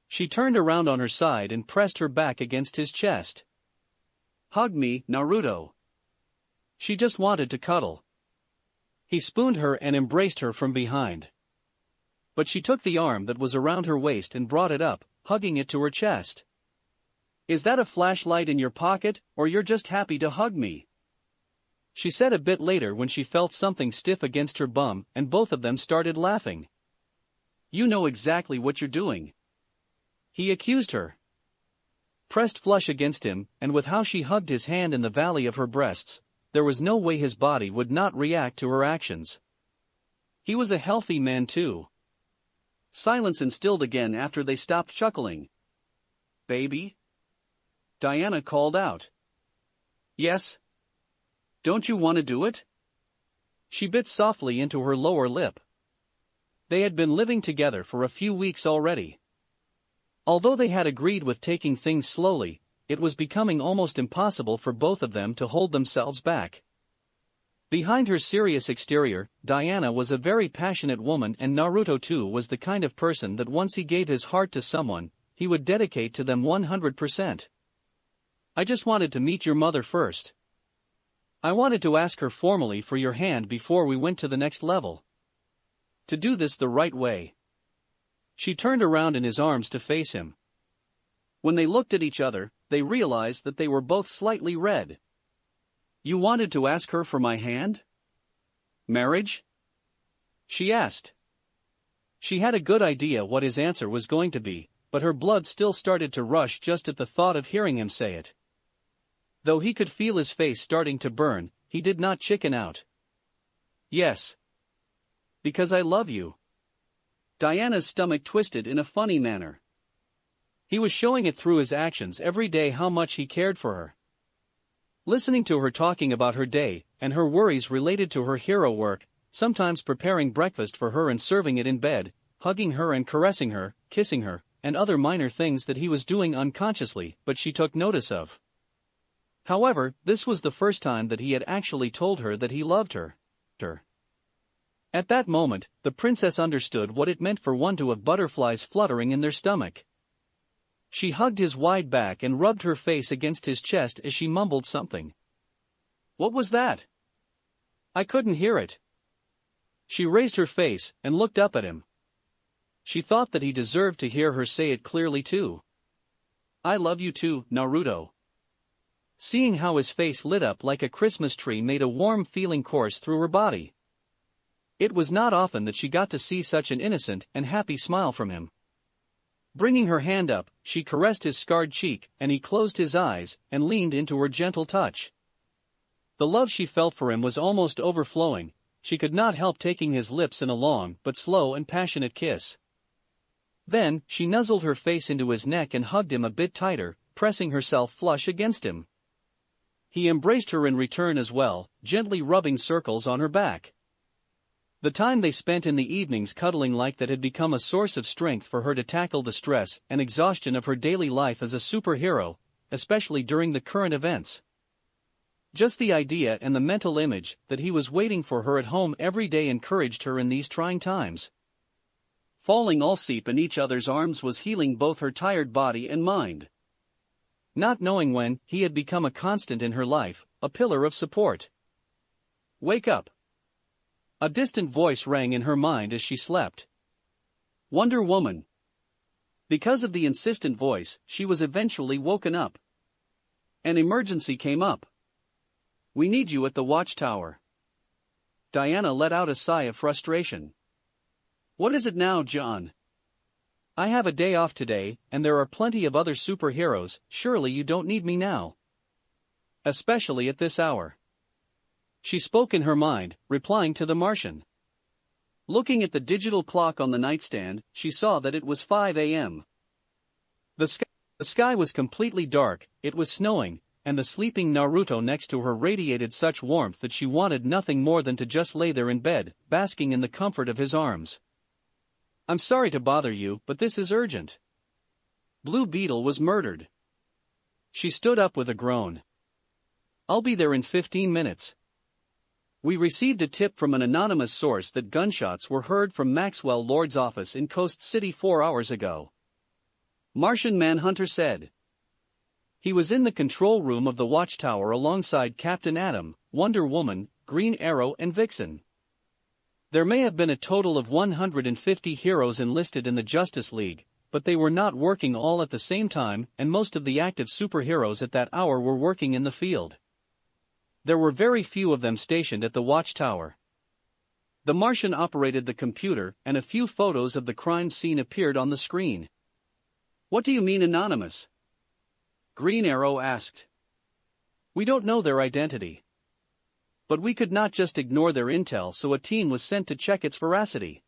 She turned around on her side and pressed her back against his chest. Hug me, Naruto. She just wanted to cuddle. He spooned her and embraced her from behind. But she took the arm that was around her waist and brought it up, hugging it to her chest. Is that a flashlight in your pocket, or you're just happy to hug me? She said a bit later when she felt something stiff against her bum, and both of them started laughing. You know exactly what you're doing. He accused her. Pressed flush against him, and with how she hugged his hand in the valley of her breasts, there was no way his body would not react to her actions. He was a healthy man too. Silence instilled again after they stopped chuckling. Baby? Diana called out. Yes? Don't you want to do it? She bit softly into her lower lip. They had been living together for a few weeks already. Although they had agreed with taking things slowly, it was becoming almost impossible for both of them to hold themselves back. Behind her serious exterior, Diana was a very passionate woman, and Naruto too was the kind of person that once he gave his heart to someone, he would dedicate to them 100%. I just wanted to meet your mother first. I wanted to ask her formally for your hand before we went to the next level. To do this the right way. She turned around in his arms to face him. When they looked at each other, they realized that they were both slightly red. You wanted to ask her for my hand? Marriage? She asked. She had a good idea what his answer was going to be, but her blood still started to rush just at the thought of hearing him say it. Though he could feel his face starting to burn, he did not chicken out. Yes. Because I love you. Diana's stomach twisted in a funny manner. He was showing it through his actions every day how much he cared for her. Listening to her talking about her day, and her worries related to her hero work, sometimes preparing breakfast for her and serving it in bed, hugging her and caressing her, kissing her, and other minor things that he was doing unconsciously but she took notice of. However, this was the first time that he had actually told her that he loved her. At that moment, the princess understood what it meant for one to have butterflies fluttering in their stomach. She hugged his wide back and rubbed her face against his chest as she mumbled something. What was that? I couldn't hear it. She raised her face and looked up at him. She thought that he deserved to hear her say it clearly too. I love you too, Naruto. Seeing how his face lit up like a Christmas tree made a warm feeling course through her body. It was not often that she got to see such an innocent and happy smile from him. Bringing her hand up, she caressed his scarred cheek, and he closed his eyes and leaned into her gentle touch. The love she felt for him was almost overflowing. She could not help taking his lips in a long but slow and passionate kiss. Then, she nuzzled her face into his neck and hugged him a bit tighter, pressing herself flush against him. He embraced her in return as well, gently rubbing circles on her back. The time they spent in the evenings cuddling like that had become a source of strength for her to tackle the stress and exhaustion of her daily life as a superhero, especially during the current events. Just the idea and the mental image that he was waiting for her at home every day encouraged her in these trying times. Falling all asleep in each other's arms was healing both her tired body and mind. Not knowing when, he had become a constant in her life, a pillar of support. Wake up. A distant voice rang in her mind as she slept. Wonder Woman. Because of the insistent voice, she was eventually woken up. An emergency came up. We need you at the watchtower. Diana let out a sigh of frustration. What is it now, John? I have a day off today, and there are plenty of other superheroes. Surely you don't need me now. Especially at this hour. She spoke in her mind, replying to the Martian. Looking at the digital clock on the nightstand, she saw that it was 5 a.m. The sky was completely dark, it was snowing, and the sleeping Naruto next to her radiated such warmth that she wanted nothing more than to just lay there in bed, basking in the comfort of his arms. I'm sorry to bother you, but this is urgent. Blue Beetle was murdered. She stood up with a groan. I'll be there in 15 minutes. We received a tip from an anonymous source that gunshots were heard from Maxwell Lord's office in Coast City 4 hours ago. Martian Manhunter said. He was in the control room of the Watchtower alongside Captain Atom, Wonder Woman, Green Arrow and Vixen. There may have been a total of 150 heroes enlisted in the Justice League, but they were not working all at the same time, and most of the active superheroes at that hour were working in the field. There were very few of them stationed at the Watchtower. The Martian operated the computer, and a few photos of the crime scene appeared on the screen. What do you mean anonymous? Green Arrow asked. We don't know their identity. But we could not just ignore their intel, so a team was sent to check its veracity.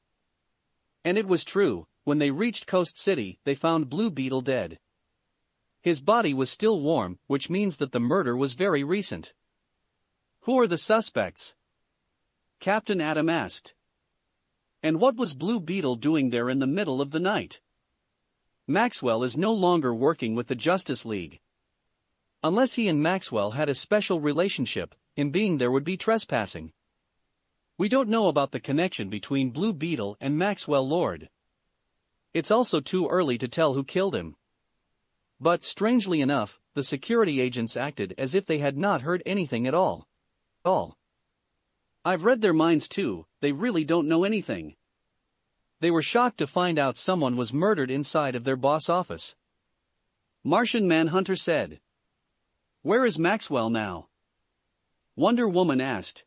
And it was true. When they reached Coast City, they found Blue Beetle dead. His body was still warm, which means that the murder was very recent. Who are the suspects? Captain Atom asked. And what was Blue Beetle doing there in the middle of the night? Maxwell is no longer working with the Justice League. Unless he and Maxwell had a special relationship, him being there would be trespassing. We don't know about the connection between Blue Beetle and Maxwell Lord. It's also too early to tell who killed him. But, strangely enough, the security agents acted as if they had not heard anything at all. I've read their minds too, they really don't know anything. They were shocked to find out someone was murdered inside of their boss office. Martian Manhunter said. Where is Maxwell now? Wonder Woman asked.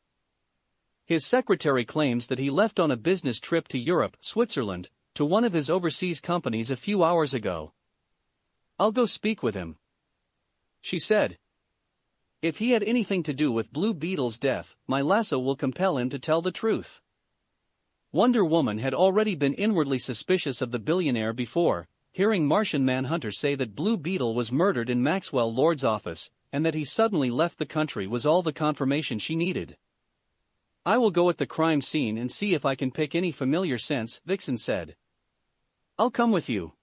His secretary claims that he left on a business trip to Europe, Switzerland, to one of his overseas companies a few hours ago. I'll go speak with him. She said. If he had anything to do with Blue Beetle's death, my lasso will compel him to tell the truth. Wonder Woman had already been inwardly suspicious of the billionaire before, hearing Martian Manhunter say that Blue Beetle was murdered in Maxwell Lord's office, and that he suddenly left the country was all the confirmation she needed. I will go at the crime scene and see if I can pick any familiar scents, Vixen said. I'll come with you.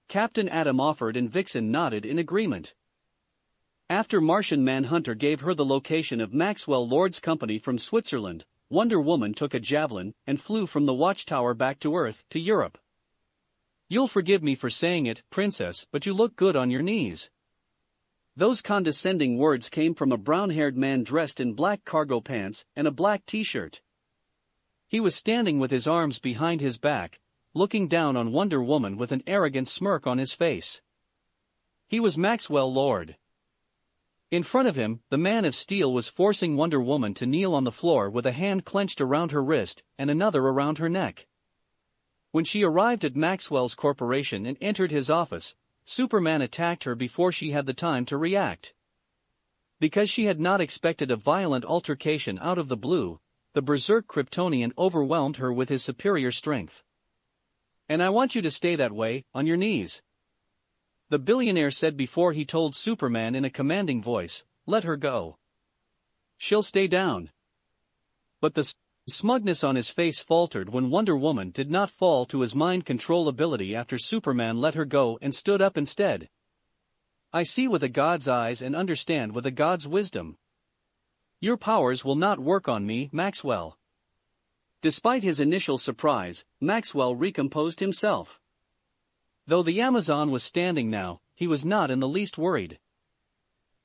Captain Atom offered and Vixen nodded in agreement. After Martian Manhunter gave her the location of Maxwell Lord's company from Switzerland, Wonder Woman took a javelin and flew from the Watchtower back to Earth, to Europe. You'll forgive me for saying it, Princess, but you look good on your knees. Those condescending words came from a brown-haired man dressed in black cargo pants and a black t-shirt. He was standing with his arms behind his back, looking down on Wonder Woman with an arrogant smirk on his face. He was Maxwell Lord. In front of him, the Man of Steel was forcing Wonder Woman to kneel on the floor with a hand clenched around her wrist and another around her neck. When she arrived at Maxwell's corporation and entered his office, Superman attacked her before she had the time to react. Because she had not expected a violent altercation out of the blue, the berserk Kryptonian overwhelmed her with his superior strength. And I want you to stay that way, on your knees. The billionaire said before he told Superman in a commanding voice, let her go. She'll stay down. But the smugness on his face faltered when Wonder Woman did not fall to his mind control ability after Superman let her go and stood up instead. I see with a god's eyes and understand with a god's wisdom. Your powers will not work on me, Maxwell. Despite his initial surprise, Maxwell recomposed himself. Though the Amazon was standing now, he was not in the least worried.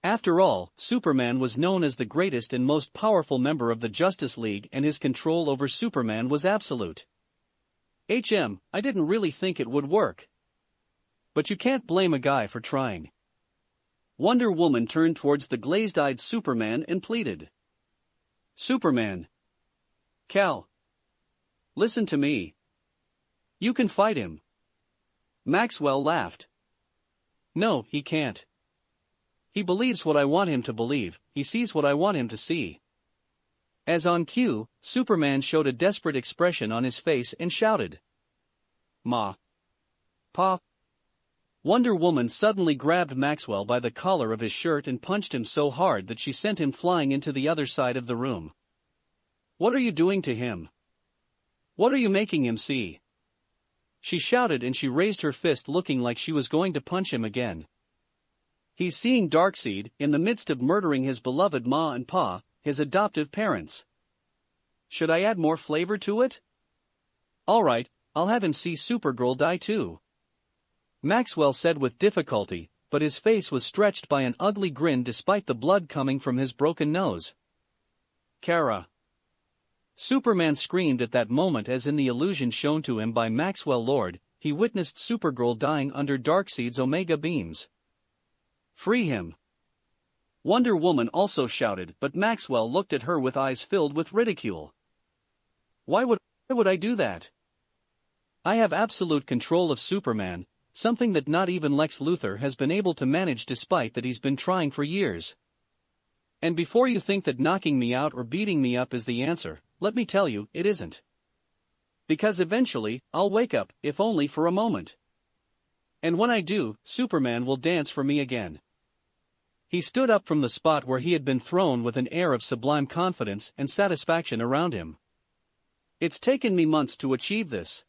After all, Superman was known as the greatest and most powerful member of the Justice League, and his control over Superman was absolute. I didn't really think it would work. But you can't blame a guy for trying. Wonder Woman turned towards the glazed-eyed Superman and pleaded. Superman. Cal. Listen to me. You can fight him. Maxwell laughed. No, he can't. He believes what I want him to believe, he sees what I want him to see. As on cue, Superman showed a desperate expression on his face and shouted. Ma. Pa. Wonder Woman suddenly grabbed Maxwell by the collar of his shirt and punched him so hard that she sent him flying into the other side of the room. What are you doing to him? What are you making him see? She shouted and she raised her fist looking like she was going to punch him again. He's seeing Darkseid in the midst of murdering his beloved Ma and Pa, his adoptive parents. Should I add more flavor to it? Alright, I'll have him see Supergirl die too. Maxwell said with difficulty, but his face was stretched by an ugly grin despite the blood coming from his broken nose. Kara. Superman screamed at that moment as in the illusion shown to him by Maxwell Lord, he witnessed Supergirl dying under Darkseid's Omega beams. Free him. Wonder Woman also shouted, but Maxwell looked at her with eyes filled with ridicule. Why would I do that? I have absolute control of Superman, something that not even Lex Luthor has been able to manage despite that he's been trying for years. And before you think that knocking me out or beating me up is the answer, let me tell you, it isn't. Because eventually, I'll wake up, if only for a moment. And when I do, Superman will dance for me again. He stood up from the spot where he had been thrown with an air of sublime confidence and satisfaction around him. It's taken me months to achieve this.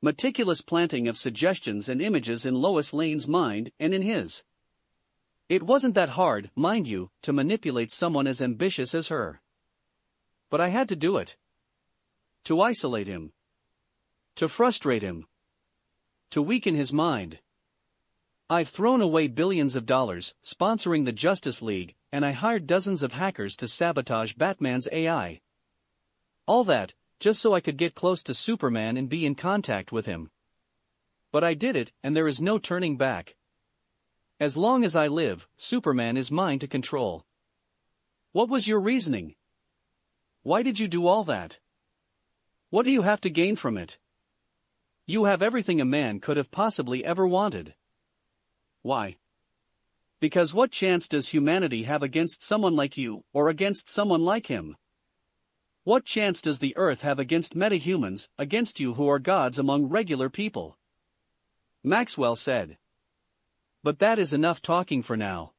Meticulous planting of suggestions and images in Lois Lane's mind and in his. It wasn't that hard, mind you, to manipulate someone as ambitious as her. But I had to do it. To isolate him. To frustrate him. To weaken his mind. I've thrown away billions of dollars, sponsoring the Justice League, and I hired dozens of hackers to sabotage Batman's AI. All that, just so I could get close to Superman and be in contact with him. But I did it, and there is no turning back. As long as I live, Superman is mine to control. What was your reasoning? Why did you do all that? What do you have to gain from it? You have everything a man could have possibly ever wanted. Why? Because what chance does humanity have against someone like you, or against someone like him? What chance does the Earth have against metahumans, against you who are gods among regular people? Maxwell said. But that is enough talking for now.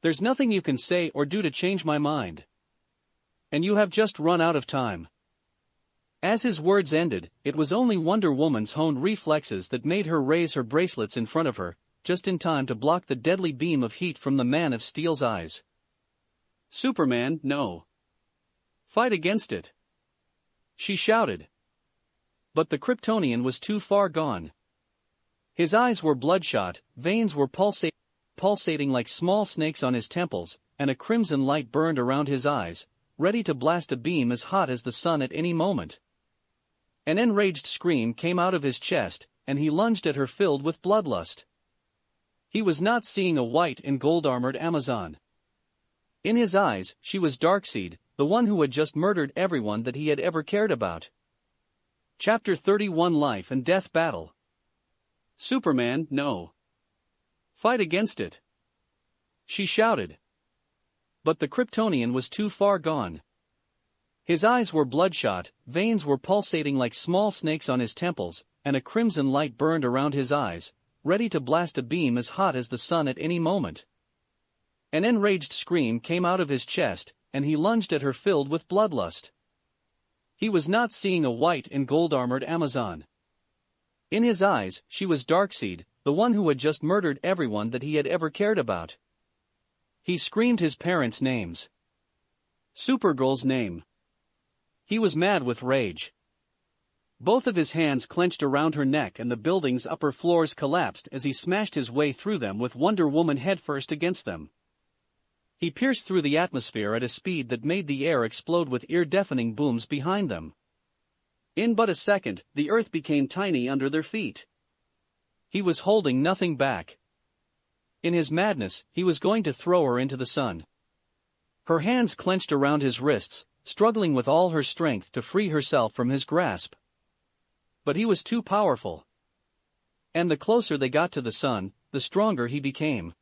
There's nothing you can say or do to change my mind. And you have just run out of time. As his words ended, it was only Wonder Woman's honed reflexes that made her raise her bracelets in front of her, just in time to block the deadly beam of heat from the Man of Steel's eyes. Superman, no. Fight against it. She shouted. But the Kryptonian was too far gone. His eyes were bloodshot, veins were pulsating like small snakes on his temples, and a crimson light burned around his eyes, ready to blast a beam as hot as the sun at any moment. An enraged scream came out of his chest, and he lunged at her filled with bloodlust. He was not seeing a white and gold-armored Amazon. In his eyes, she was Darkseid, the one who had just murdered everyone that he had ever cared about. Chapter 31 Life and Death Battle. Superman, no. Fight against it. She shouted. But the Kryptonian was too far gone. His eyes were bloodshot, veins were pulsating like small snakes on his temples, and a crimson light burned around his eyes, ready to blast a beam as hot as the sun at any moment. An enraged scream came out of his chest, and he lunged at her filled with bloodlust. He was not seeing a white and gold-armored Amazon. In his eyes, she was Darkseid, the one who had just murdered everyone that he had ever cared about. He screamed his parents' names. Supergirl's name. He was mad with rage. Both of his hands clenched around her neck and the building's upper floors collapsed as he smashed his way through them with Wonder Woman headfirst against them. He pierced through the atmosphere at a speed that made the air explode with ear-deafening booms behind them. In but a second, the earth became tiny under their feet. He was holding nothing back. In his madness, he was going to throw her into the sun. Her hands clenched around his wrists, struggling with all her strength to free herself from his grasp. But he was too powerful. And the closer they got to the sun, the stronger he became.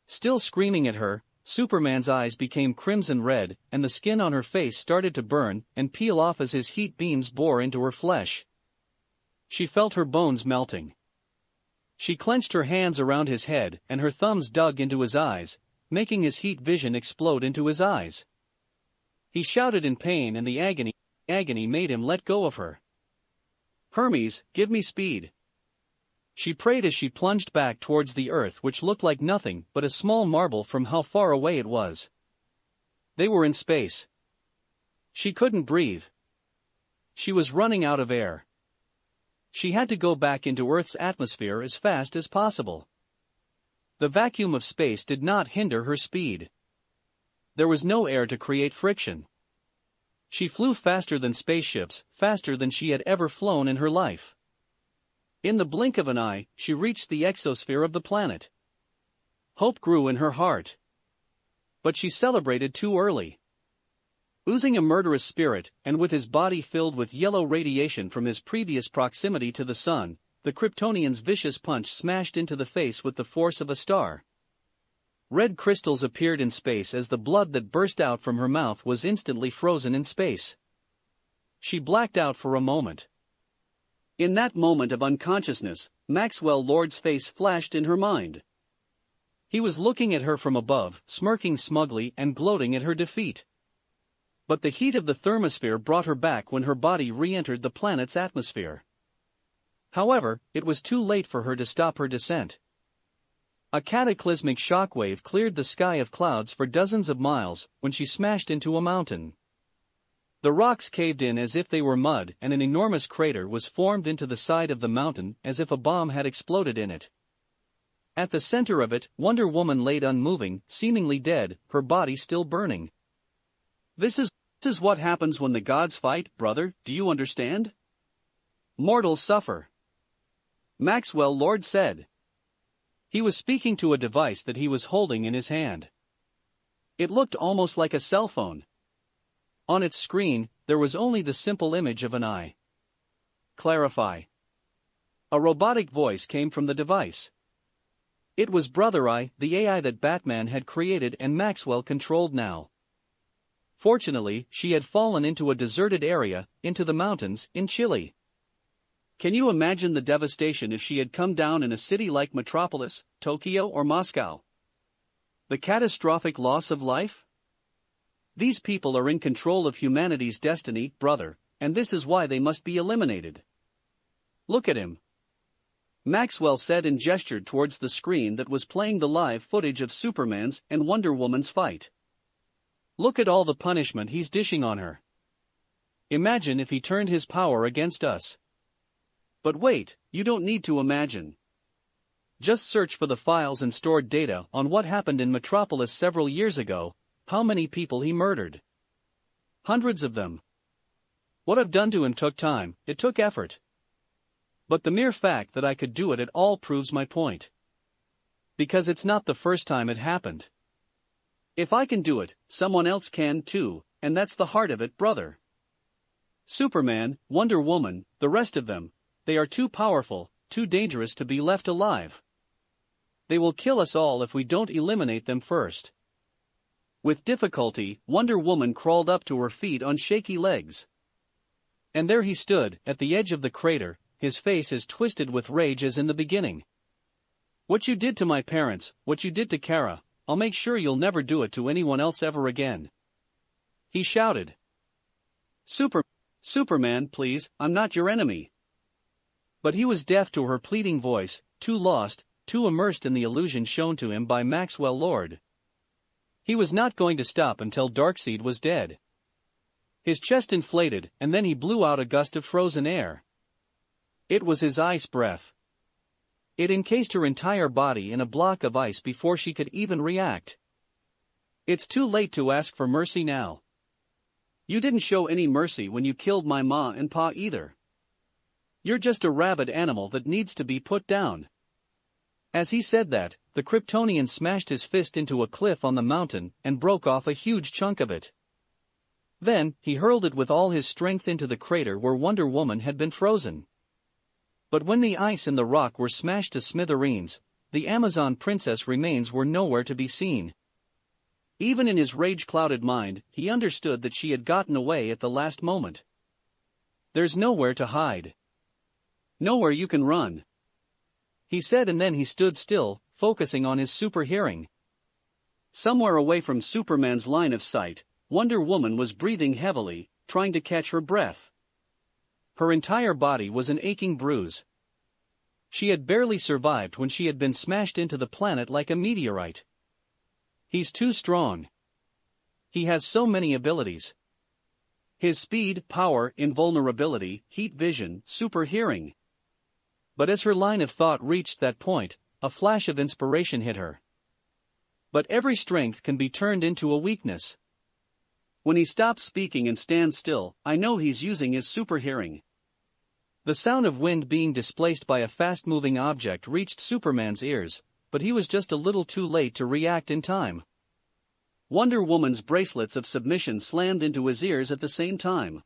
Still screaming at her, Superman's eyes became crimson red, and the skin on her face started to burn and peel off as his heat beams bore into her flesh. She felt her bones melting. She clenched her hands around his head, and her thumbs dug into his eyes, making his heat vision explode into his eyes. He shouted in pain, and the agony made him let go of her. Hermes, give me speed. She prayed as she plunged back towards the earth, which looked like nothing but a small marble from how far away it was. They were in space. She couldn't breathe. She was running out of air. She had to go back into Earth's atmosphere as fast as possible. The vacuum of space did not hinder her speed. There was no air to create friction. She flew faster than spaceships, faster than she had ever flown in her life. In the blink of an eye, she reached the exosphere of the planet. Hope grew in her heart. But she celebrated too early. Oozing a murderous spirit, and with his body filled with yellow radiation from his previous proximity to the sun, the Kryptonian's vicious punch smashed into the face with the force of a star. Red crystals appeared in space as the blood that burst out from her mouth was instantly frozen in space. She blacked out for a moment. In that moment of unconsciousness, Maxwell Lord's face flashed in her mind. He was looking at her from above, smirking smugly and gloating at her defeat. But the heat of the thermosphere brought her back when her body re-entered the planet's atmosphere. However, it was too late for her to stop her descent. A cataclysmic shockwave cleared the sky of clouds for dozens of miles when she smashed into a mountain. The rocks caved in as if they were mud, and an enormous crater was formed into the side of the mountain as if a bomb had exploded in it. At the center of it, Wonder Woman laid unmoving, seemingly dead, her body still burning. This is what happens when the gods fight, brother, do you understand? Mortals suffer. Maxwell Lord said. He was speaking to a device that he was holding in his hand. It looked almost like a cell phone. On its screen, there was only the simple image of an eye. Clarify. A robotic voice came from the device. It was Brother Eye, the AI that Batman had created and Maxwell controlled now. Fortunately, she had fallen into a deserted area, into the mountains, in Chile. Can you imagine the devastation if she had come down in a city like Metropolis, Tokyo or Moscow? The catastrophic loss of life? These people are in control of humanity's destiny, brother, and this is why they must be eliminated. Look at him. Maxwell said and gestured towards the screen that was playing the live footage of Superman's and Wonder Woman's fight. Look at all the punishment he's dishing on her. Imagine if he turned his power against us. But wait, you don't need to imagine. Just search for the files and stored data on what happened in Metropolis several years ago, how many people he murdered. Hundreds of them. What I've done to him took time, it took effort. But the mere fact that I could do it at all proves my point. Because it's not the first time it happened. If I can do it, someone else can too, and that's the heart of it, brother. Superman, Wonder Woman, the rest of them, they are too powerful, too dangerous to be left alive. They will kill us all if we don't eliminate them first. With difficulty, Wonder Woman crawled up to her feet on shaky legs. And there he stood, at the edge of the crater, his face as twisted with rage as in the beginning. What you did to my parents, what you did to Kara, I'll make sure you'll never do it to anyone else ever again. He shouted. Superman, please, I'm not your enemy. But he was deaf to her pleading voice, too lost, too immersed in the illusion shown to him by Maxwell Lord. He was not going to stop until Darkseid was dead. His chest inflated, and then he blew out a gust of frozen air. It was his ice breath. It encased her entire body in a block of ice before she could even react. It's too late to ask for mercy now. You didn't show any mercy when you killed my ma and pa either. You're just a rabid animal that needs to be put down. As he said that, the Kryptonian smashed his fist into a cliff on the mountain and broke off a huge chunk of it. Then, he hurled it with all his strength into the crater where Wonder Woman had been frozen. But when the ice and the rock were smashed to smithereens, the Amazon princess remains were nowhere to be seen. Even in his rage-clouded mind, he understood that she had gotten away at the last moment. There's nowhere to hide. Nowhere you can run. He said, and then he stood still, focusing on his super hearing. Somewhere away from Superman's line of sight, Wonder Woman was breathing heavily, trying to catch her breath. Her entire body was an aching bruise. She had barely survived when she had been smashed into the planet like a meteorite. He's too strong. He has so many abilities. His speed, power, invulnerability, heat vision, super hearing. But as her line of thought reached that point, a flash of inspiration hit her. But every strength can be turned into a weakness. When he stops speaking and stands still, I know he's using his super hearing. The sound of wind being displaced by a fast-moving object reached Superman's ears, but he was just a little too late to react in time. Wonder Woman's bracelets of submission slammed into his ears at the same time.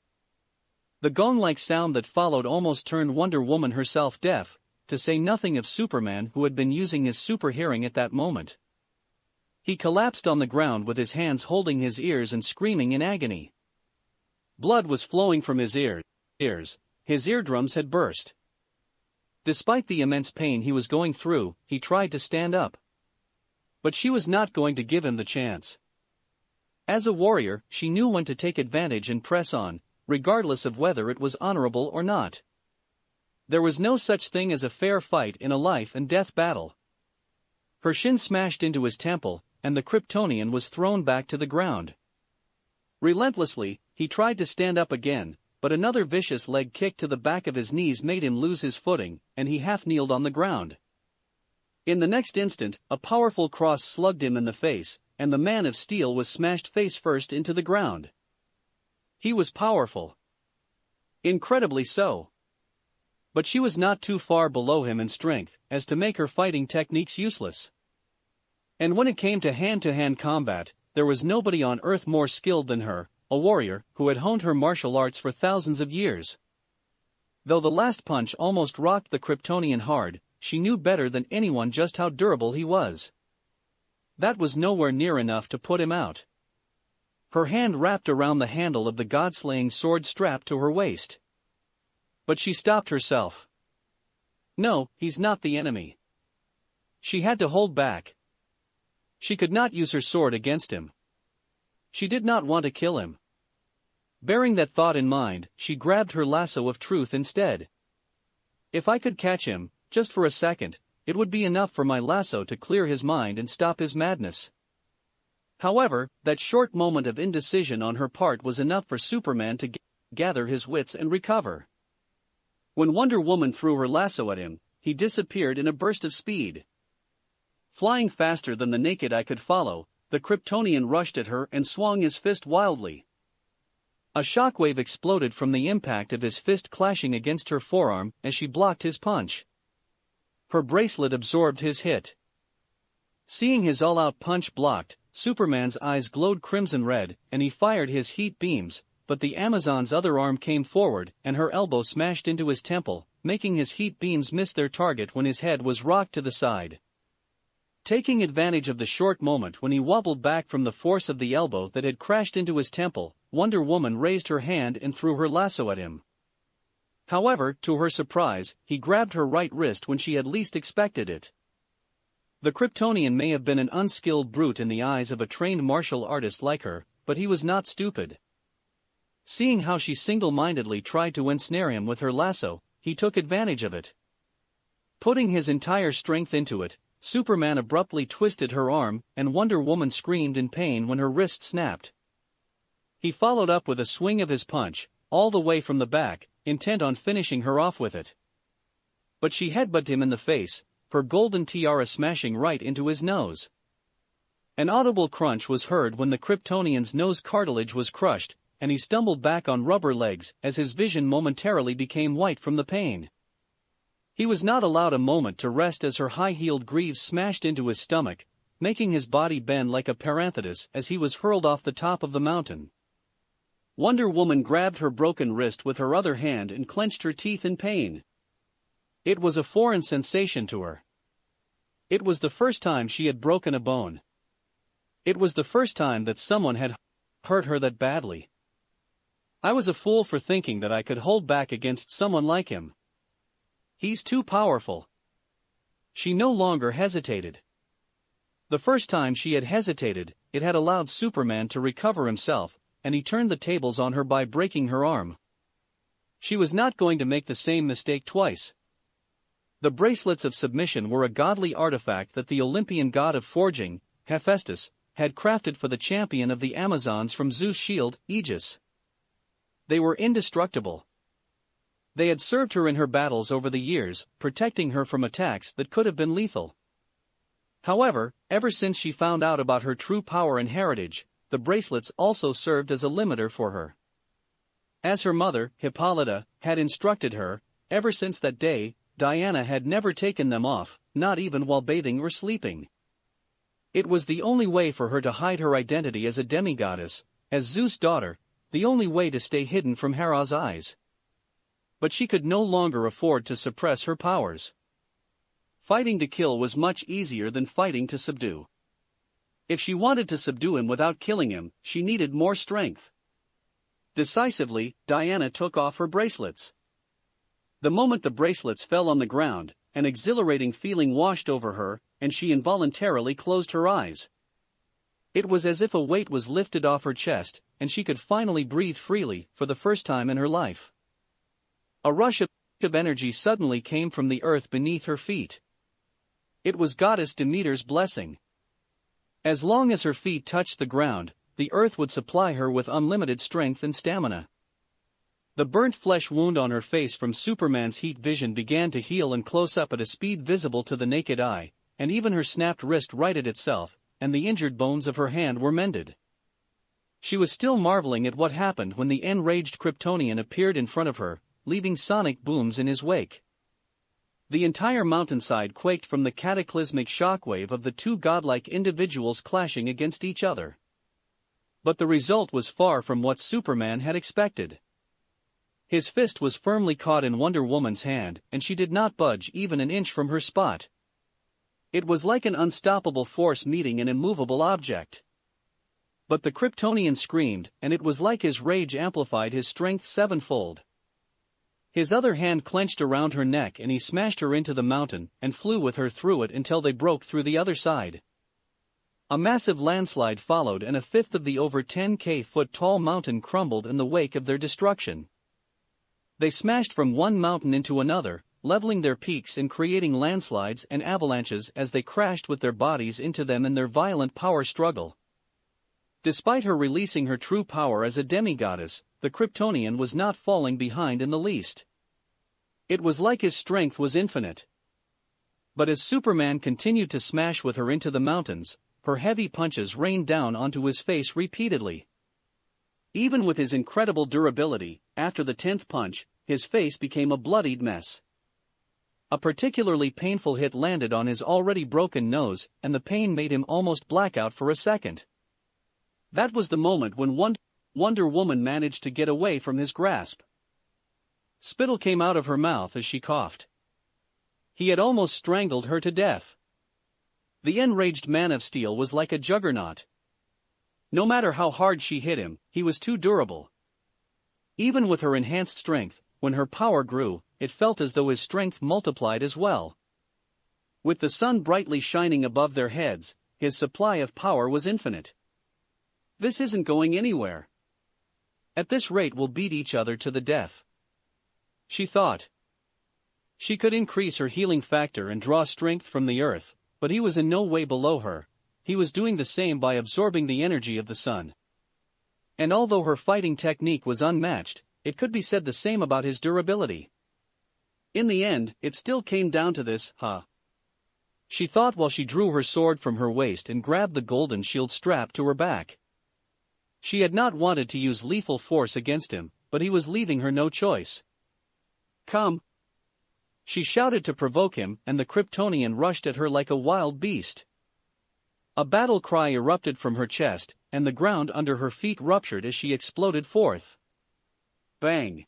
The gong-like sound that followed almost turned Wonder Woman herself deaf, to say nothing of Superman, who had been using his super hearing at that moment. He collapsed on the ground with his hands holding his ears and screaming in agony. Blood was flowing from his ears. His eardrums had burst. Despite the immense pain he was going through, he tried to stand up. But she was not going to give him the chance. As a warrior, she knew when to take advantage and press on, regardless of whether it was honorable or not. There was no such thing as a fair fight in a life-and-death battle. Her shin smashed into his temple, and the Kryptonian was thrown back to the ground. Relentlessly, he tried to stand up again, but another vicious leg kick to the back of his knees made him lose his footing, and he half-kneeled on the ground. In the next instant, a powerful cross slugged him in the face, and the Man of Steel was smashed face-first into the ground. He was powerful. Incredibly so. But she was not too far below him in strength, as to make her fighting techniques useless. And when it came to hand-to-hand combat, there was nobody on Earth more skilled than her, a warrior who had honed her martial arts for thousands of years. Though the last punch almost rocked the Kryptonian hard, she knew better than anyone just how durable he was. That was nowhere near enough to put him out. Her hand wrapped around the handle of the god-slaying sword strapped to her waist. But she stopped herself. No, he's not the enemy. She had to hold back. She could not use her sword against him. She did not want to kill him. Bearing that thought in mind, she grabbed her lasso of truth instead. If I could catch him, just for a second, it would be enough for my lasso to clear his mind and stop his madness. However, that short moment of indecision on her part was enough for Superman to gather his wits and recover. When Wonder Woman threw her lasso at him, he disappeared in a burst of speed. Flying faster than the naked eye could follow, the Kryptonian rushed at her and swung his fist wildly. A shockwave exploded from the impact of his fist clashing against her forearm as she blocked his punch. Her bracelet absorbed his hit. Seeing his all-out punch blocked, Superman's eyes glowed crimson red, and he fired his heat beams, but the Amazon's other arm came forward, and her elbow smashed into his temple, making his heat beams miss their target when his head was rocked to the side. Taking advantage of the short moment when he wobbled back from the force of the elbow that had crashed into his temple, Wonder Woman raised her hand and threw her lasso at him. However, to her surprise, he grabbed her right wrist when she had least expected it. The Kryptonian may have been an unskilled brute in the eyes of a trained martial artist like her, but he was not stupid. Seeing how she single-mindedly tried to ensnare him with her lasso, he took advantage of it. Putting his entire strength into it, Superman abruptly twisted her arm, and Wonder Woman screamed in pain when her wrist snapped. He followed up with a swing of his punch, all the way from the back, intent on finishing her off with it. But she headbutted him in the face, her golden tiara smashing right into his nose. An audible crunch was heard when the Kryptonian's nose cartilage was crushed, and he stumbled back on rubber legs as his vision momentarily became white from the pain. He was not allowed a moment to rest as her high-heeled greaves smashed into his stomach, making his body bend like a paranthropus as he was hurled off the top of the mountain. Wonder Woman grabbed her broken wrist with her other hand and clenched her teeth in pain. It was a foreign sensation to her. It was the first time she had broken a bone. It was the first time that someone had hurt her that badly. I was a fool for thinking that I could hold back against someone like him. He's too powerful. She no longer hesitated. The first time she had hesitated, it had allowed Superman to recover himself, and he turned the tables on her by breaking her arm. She was not going to make the same mistake twice. The bracelets of submission were a godly artifact that the Olympian god of forging, Hephaestus, had crafted for the champion of the Amazons from Zeus' shield, Aegis. They were indestructible. They had served her in her battles over the years, protecting her from attacks that could have been lethal. However, ever since she found out about her true power and heritage, the bracelets also served as a limiter for her. As her mother, Hippolyta, had instructed her, ever since that day, Diana had never taken them off, not even while bathing or sleeping. It was the only way for her to hide her identity as a demigoddess, as Zeus' daughter, the only way to stay hidden from Hera's eyes. But she could no longer afford to suppress her powers. Fighting to kill was much easier than fighting to subdue. If she wanted to subdue him without killing him, she needed more strength. Decisively, Diana took off her bracelets. The moment the bracelets fell on the ground, an exhilarating feeling washed over her, and she involuntarily closed her eyes. It was as if a weight was lifted off her chest, and she could finally breathe freely, for the first time in her life. A rush of energy suddenly came from the earth beneath her feet. It was goddess Demeter's blessing. As long as her feet touched the ground, the earth would supply her with unlimited strength and stamina. The burnt flesh wound on her face from Superman's heat vision began to heal and close up at a speed visible to the naked eye, and even her snapped wrist righted itself, and the injured bones of her hand were mended. She was still marveling at what happened when the enraged Kryptonian appeared in front of her, leaving sonic booms in his wake. The entire mountainside quaked from the cataclysmic shockwave of the two godlike individuals clashing against each other. But the result was far from what Superman had expected. His fist was firmly caught in Wonder Woman's hand, and she did not budge even an inch from her spot. It was like an unstoppable force meeting an immovable object. But the Kryptonian screamed, and it was like his rage amplified his strength sevenfold. His other hand clenched around her neck and he smashed her into the mountain and flew with her through it until they broke through the other side. A massive landslide followed and a fifth of the over 10,000 foot tall mountain crumbled in the wake of their destruction. They smashed from one mountain into another, leveling their peaks and creating landslides and avalanches as they crashed with their bodies into them in their violent power struggle. Despite her releasing her true power as a demigoddess, the Kryptonian was not falling behind in the least. It was like his strength was infinite. But as Superman continued to smash with her into the mountains, her heavy punches rained down onto his face repeatedly. Even with his incredible durability, after the 10th punch, his face became a bloodied mess. A particularly painful hit landed on his already broken nose, and the pain made him almost black out for a second. That was the moment when Wonder Woman managed to get away from his grasp. Spittle came out of her mouth as she coughed. He had almost strangled her to death. The enraged Man of Steel was like a juggernaut. No matter how hard she hit him, he was too durable. Even with her enhanced strength, when her power grew, it felt as though his strength multiplied as well. With the sun brightly shining above their heads, his supply of power was infinite. This isn't going anywhere. At this rate we'll beat each other to the death, she thought. She could increase her healing factor and draw strength from the earth, but he was in no way below her. He was doing the same by absorbing the energy of the sun. And although her fighting technique was unmatched, it could be said the same about his durability. In the end, it still came down to this, she thought while she drew her sword from her waist and grabbed the golden shield strap to her back. She had not wanted to use lethal force against him, but he was leaving her no choice. Come! She shouted to provoke him, and the Kryptonian rushed at her like a wild beast. A battle cry erupted from her chest, and the ground under her feet ruptured as she exploded forth. Bang!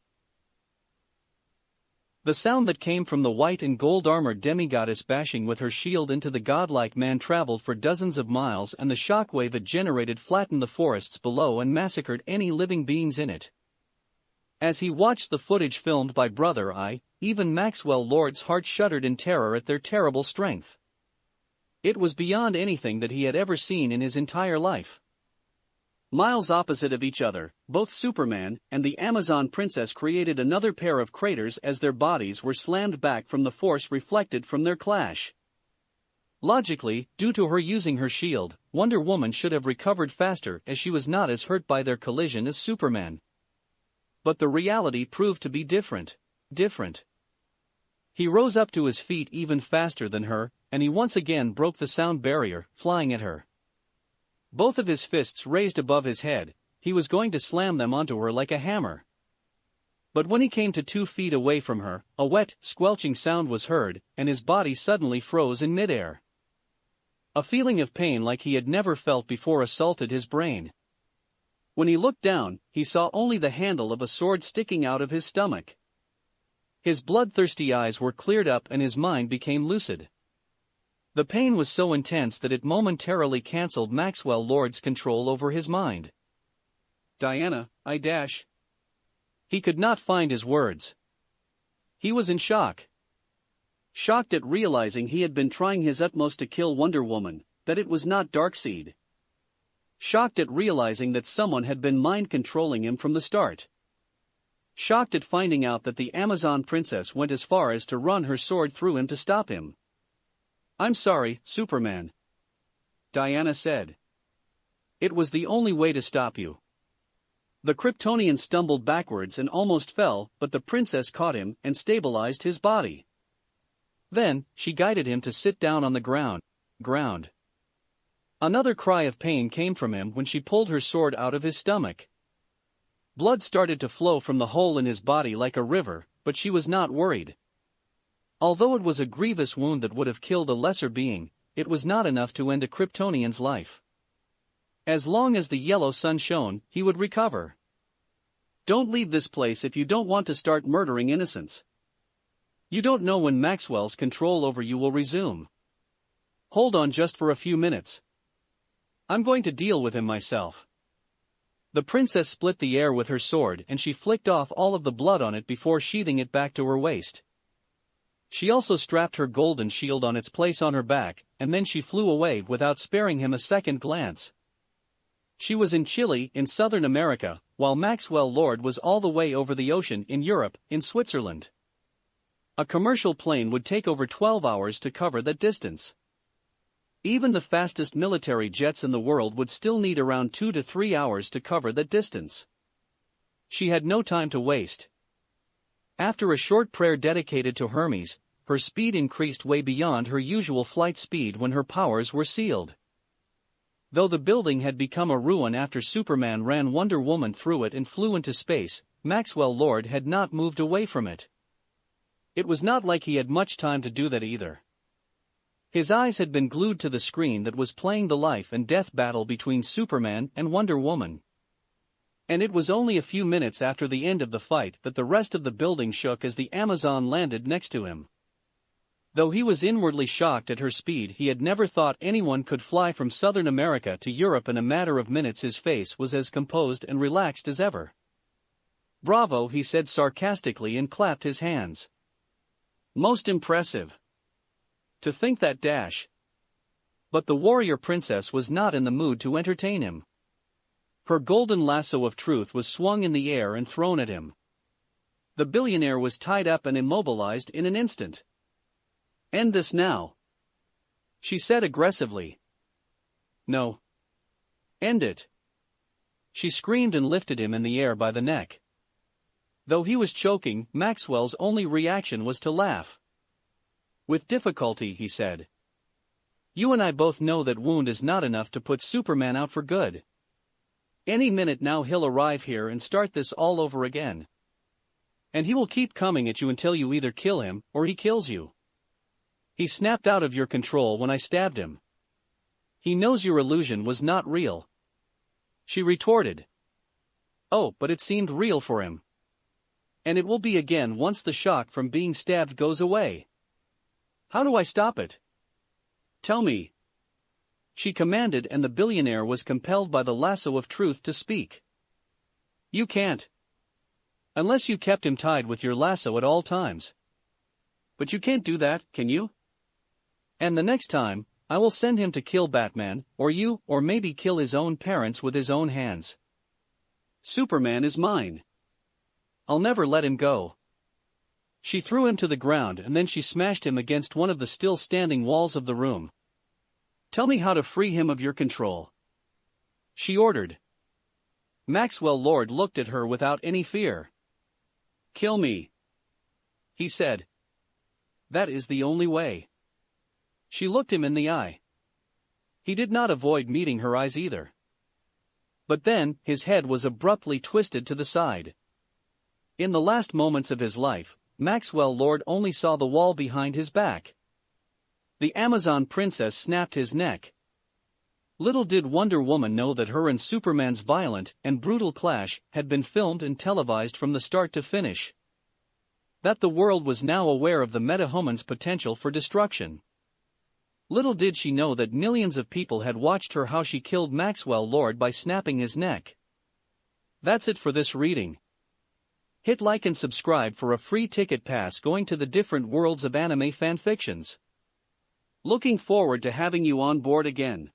The sound that came from the white and gold-armored demigoddess bashing with her shield into the godlike man traveled for dozens of miles, and the shockwave it generated flattened the forests below and massacred any living beings in it. As he watched the footage filmed by Brother Eye, even Maxwell Lord's heart shuddered in terror at their terrible strength. It was beyond anything that he had ever seen in his entire life. Miles opposite of each other, both Superman and the Amazon princess created another pair of craters as their bodies were slammed back from the force reflected from their clash. Logically, due to her using her shield, Wonder Woman should have recovered faster as she was not as hurt by their collision as Superman. But the reality proved to be different. He rose up to his feet even faster than her, and he once again broke the sound barrier, flying at her. Both of his fists raised above his head, he was going to slam them onto her like a hammer. But when he came to 2 feet away from her, a wet, squelching sound was heard, and his body suddenly froze in midair. A feeling of pain like he had never felt before assaulted his brain. When he looked down, he saw only the handle of a sword sticking out of his stomach. His bloodthirsty eyes were cleared up and his mind became lucid. The pain was so intense that it momentarily cancelled Maxwell Lord's control over his mind. Diana, He could not find his words. He was in shock. Shocked at realizing he had been trying his utmost to kill Wonder Woman, that it was not Darkseid. Shocked at realizing that someone had been mind-controlling him from the start. Shocked at finding out that the Amazon princess went as far as to run her sword through him to stop him. "I'm sorry, Superman," Diana said. "It was the only way to stop you." The Kryptonian stumbled backwards and almost fell, but the princess caught him and stabilized his body. Then, she guided him to sit down on the ground. Another cry of pain came from him when she pulled her sword out of his stomach. Blood started to flow from the hole in his body like a river, but she was not worried. Although it was a grievous wound that would have killed a lesser being, it was not enough to end a Kryptonian's life. As long as the yellow sun shone, he would recover. "Don't leave this place if you don't want to start murdering innocents. You don't know when Maxwell's control over you will resume. Hold on just for a few minutes. I'm going to deal with him myself." The princess split the air with her sword and she flicked off all of the blood on it before sheathing it back to her waist. She also strapped her golden shield on its place on her back, and then she flew away without sparing him a second glance. She was in Chile, in Southern America, while Maxwell Lord was all the way over the ocean in Europe, in Switzerland. A commercial plane would take over 12 hours to cover that distance. Even the fastest military jets in the world would still need around 2 to 3 hours to cover that distance. She had no time to waste. After a short prayer dedicated to Hermes, her speed increased way beyond her usual flight speed when her powers were sealed. Though the building had become a ruin after Superman ran Wonder Woman through it and flew into space, Maxwell Lord had not moved away from it. It was not like he had much time to do that either. His eyes had been glued to the screen that was playing the life and death battle between Superman and Wonder Woman. And it was only a few minutes after the end of the fight that the rest of the building shook as the Amazon landed next to him. Though he was inwardly shocked at her speed, he had never thought anyone could fly from Southern America to Europe in a matter of minutes. His face was as composed and relaxed as ever. "Bravo," he said sarcastically and clapped his hands. "Most impressive. To think that dash." But the warrior princess was not in the mood to entertain him. Her golden lasso of truth was swung in the air and thrown at him. The billionaire was tied up and immobilized in an instant. "End this now," she said aggressively. "No. End it." She screamed and lifted him in the air by the neck. Though he was choking, Maxwell's only reaction was to laugh. "With difficulty," he said. "You and I both know that wound is not enough to put Superman out for good. Any minute now he'll arrive here and start this all over again. And he will keep coming at you until you either kill him or he kills you. He snapped out of your control when I stabbed him. He knows your illusion was not real," she retorted. "Oh, but it seemed real for him. And it will be again once the shock from being stabbed goes away. How do I stop it? Tell me," she commanded, and the billionaire was compelled by the lasso of truth to speak. "You can't. Unless you kept him tied with your lasso at all times. But you can't do that, can you? And the next time, I will send him to kill Batman, or you, or maybe kill his own parents with his own hands. Superman is mine. I'll never let him go." She threw him to the ground and then she smashed him against one of the still standing walls of the room. "Tell me how to free him of your control," she ordered. Maxwell Lord looked at her without any fear. "Kill me," he said. "That is the only way." She looked him in the eye. He did not avoid meeting her eyes either. But then, his head was abruptly twisted to the side. In the last moments of his life, Maxwell Lord only saw the wall behind his back. The Amazon princess snapped his neck. Little did Wonder Woman know that her and Superman's violent and brutal clash had been filmed and televised from the start to finish. That the world was now aware of the metahuman's potential for destruction. Little did she know that millions of people had watched her how she killed Maxwell Lord by snapping his neck. That's it for this reading. Hit like and subscribe for a free ticket pass going to the different worlds of anime fanfictions. Looking forward to having you on board again.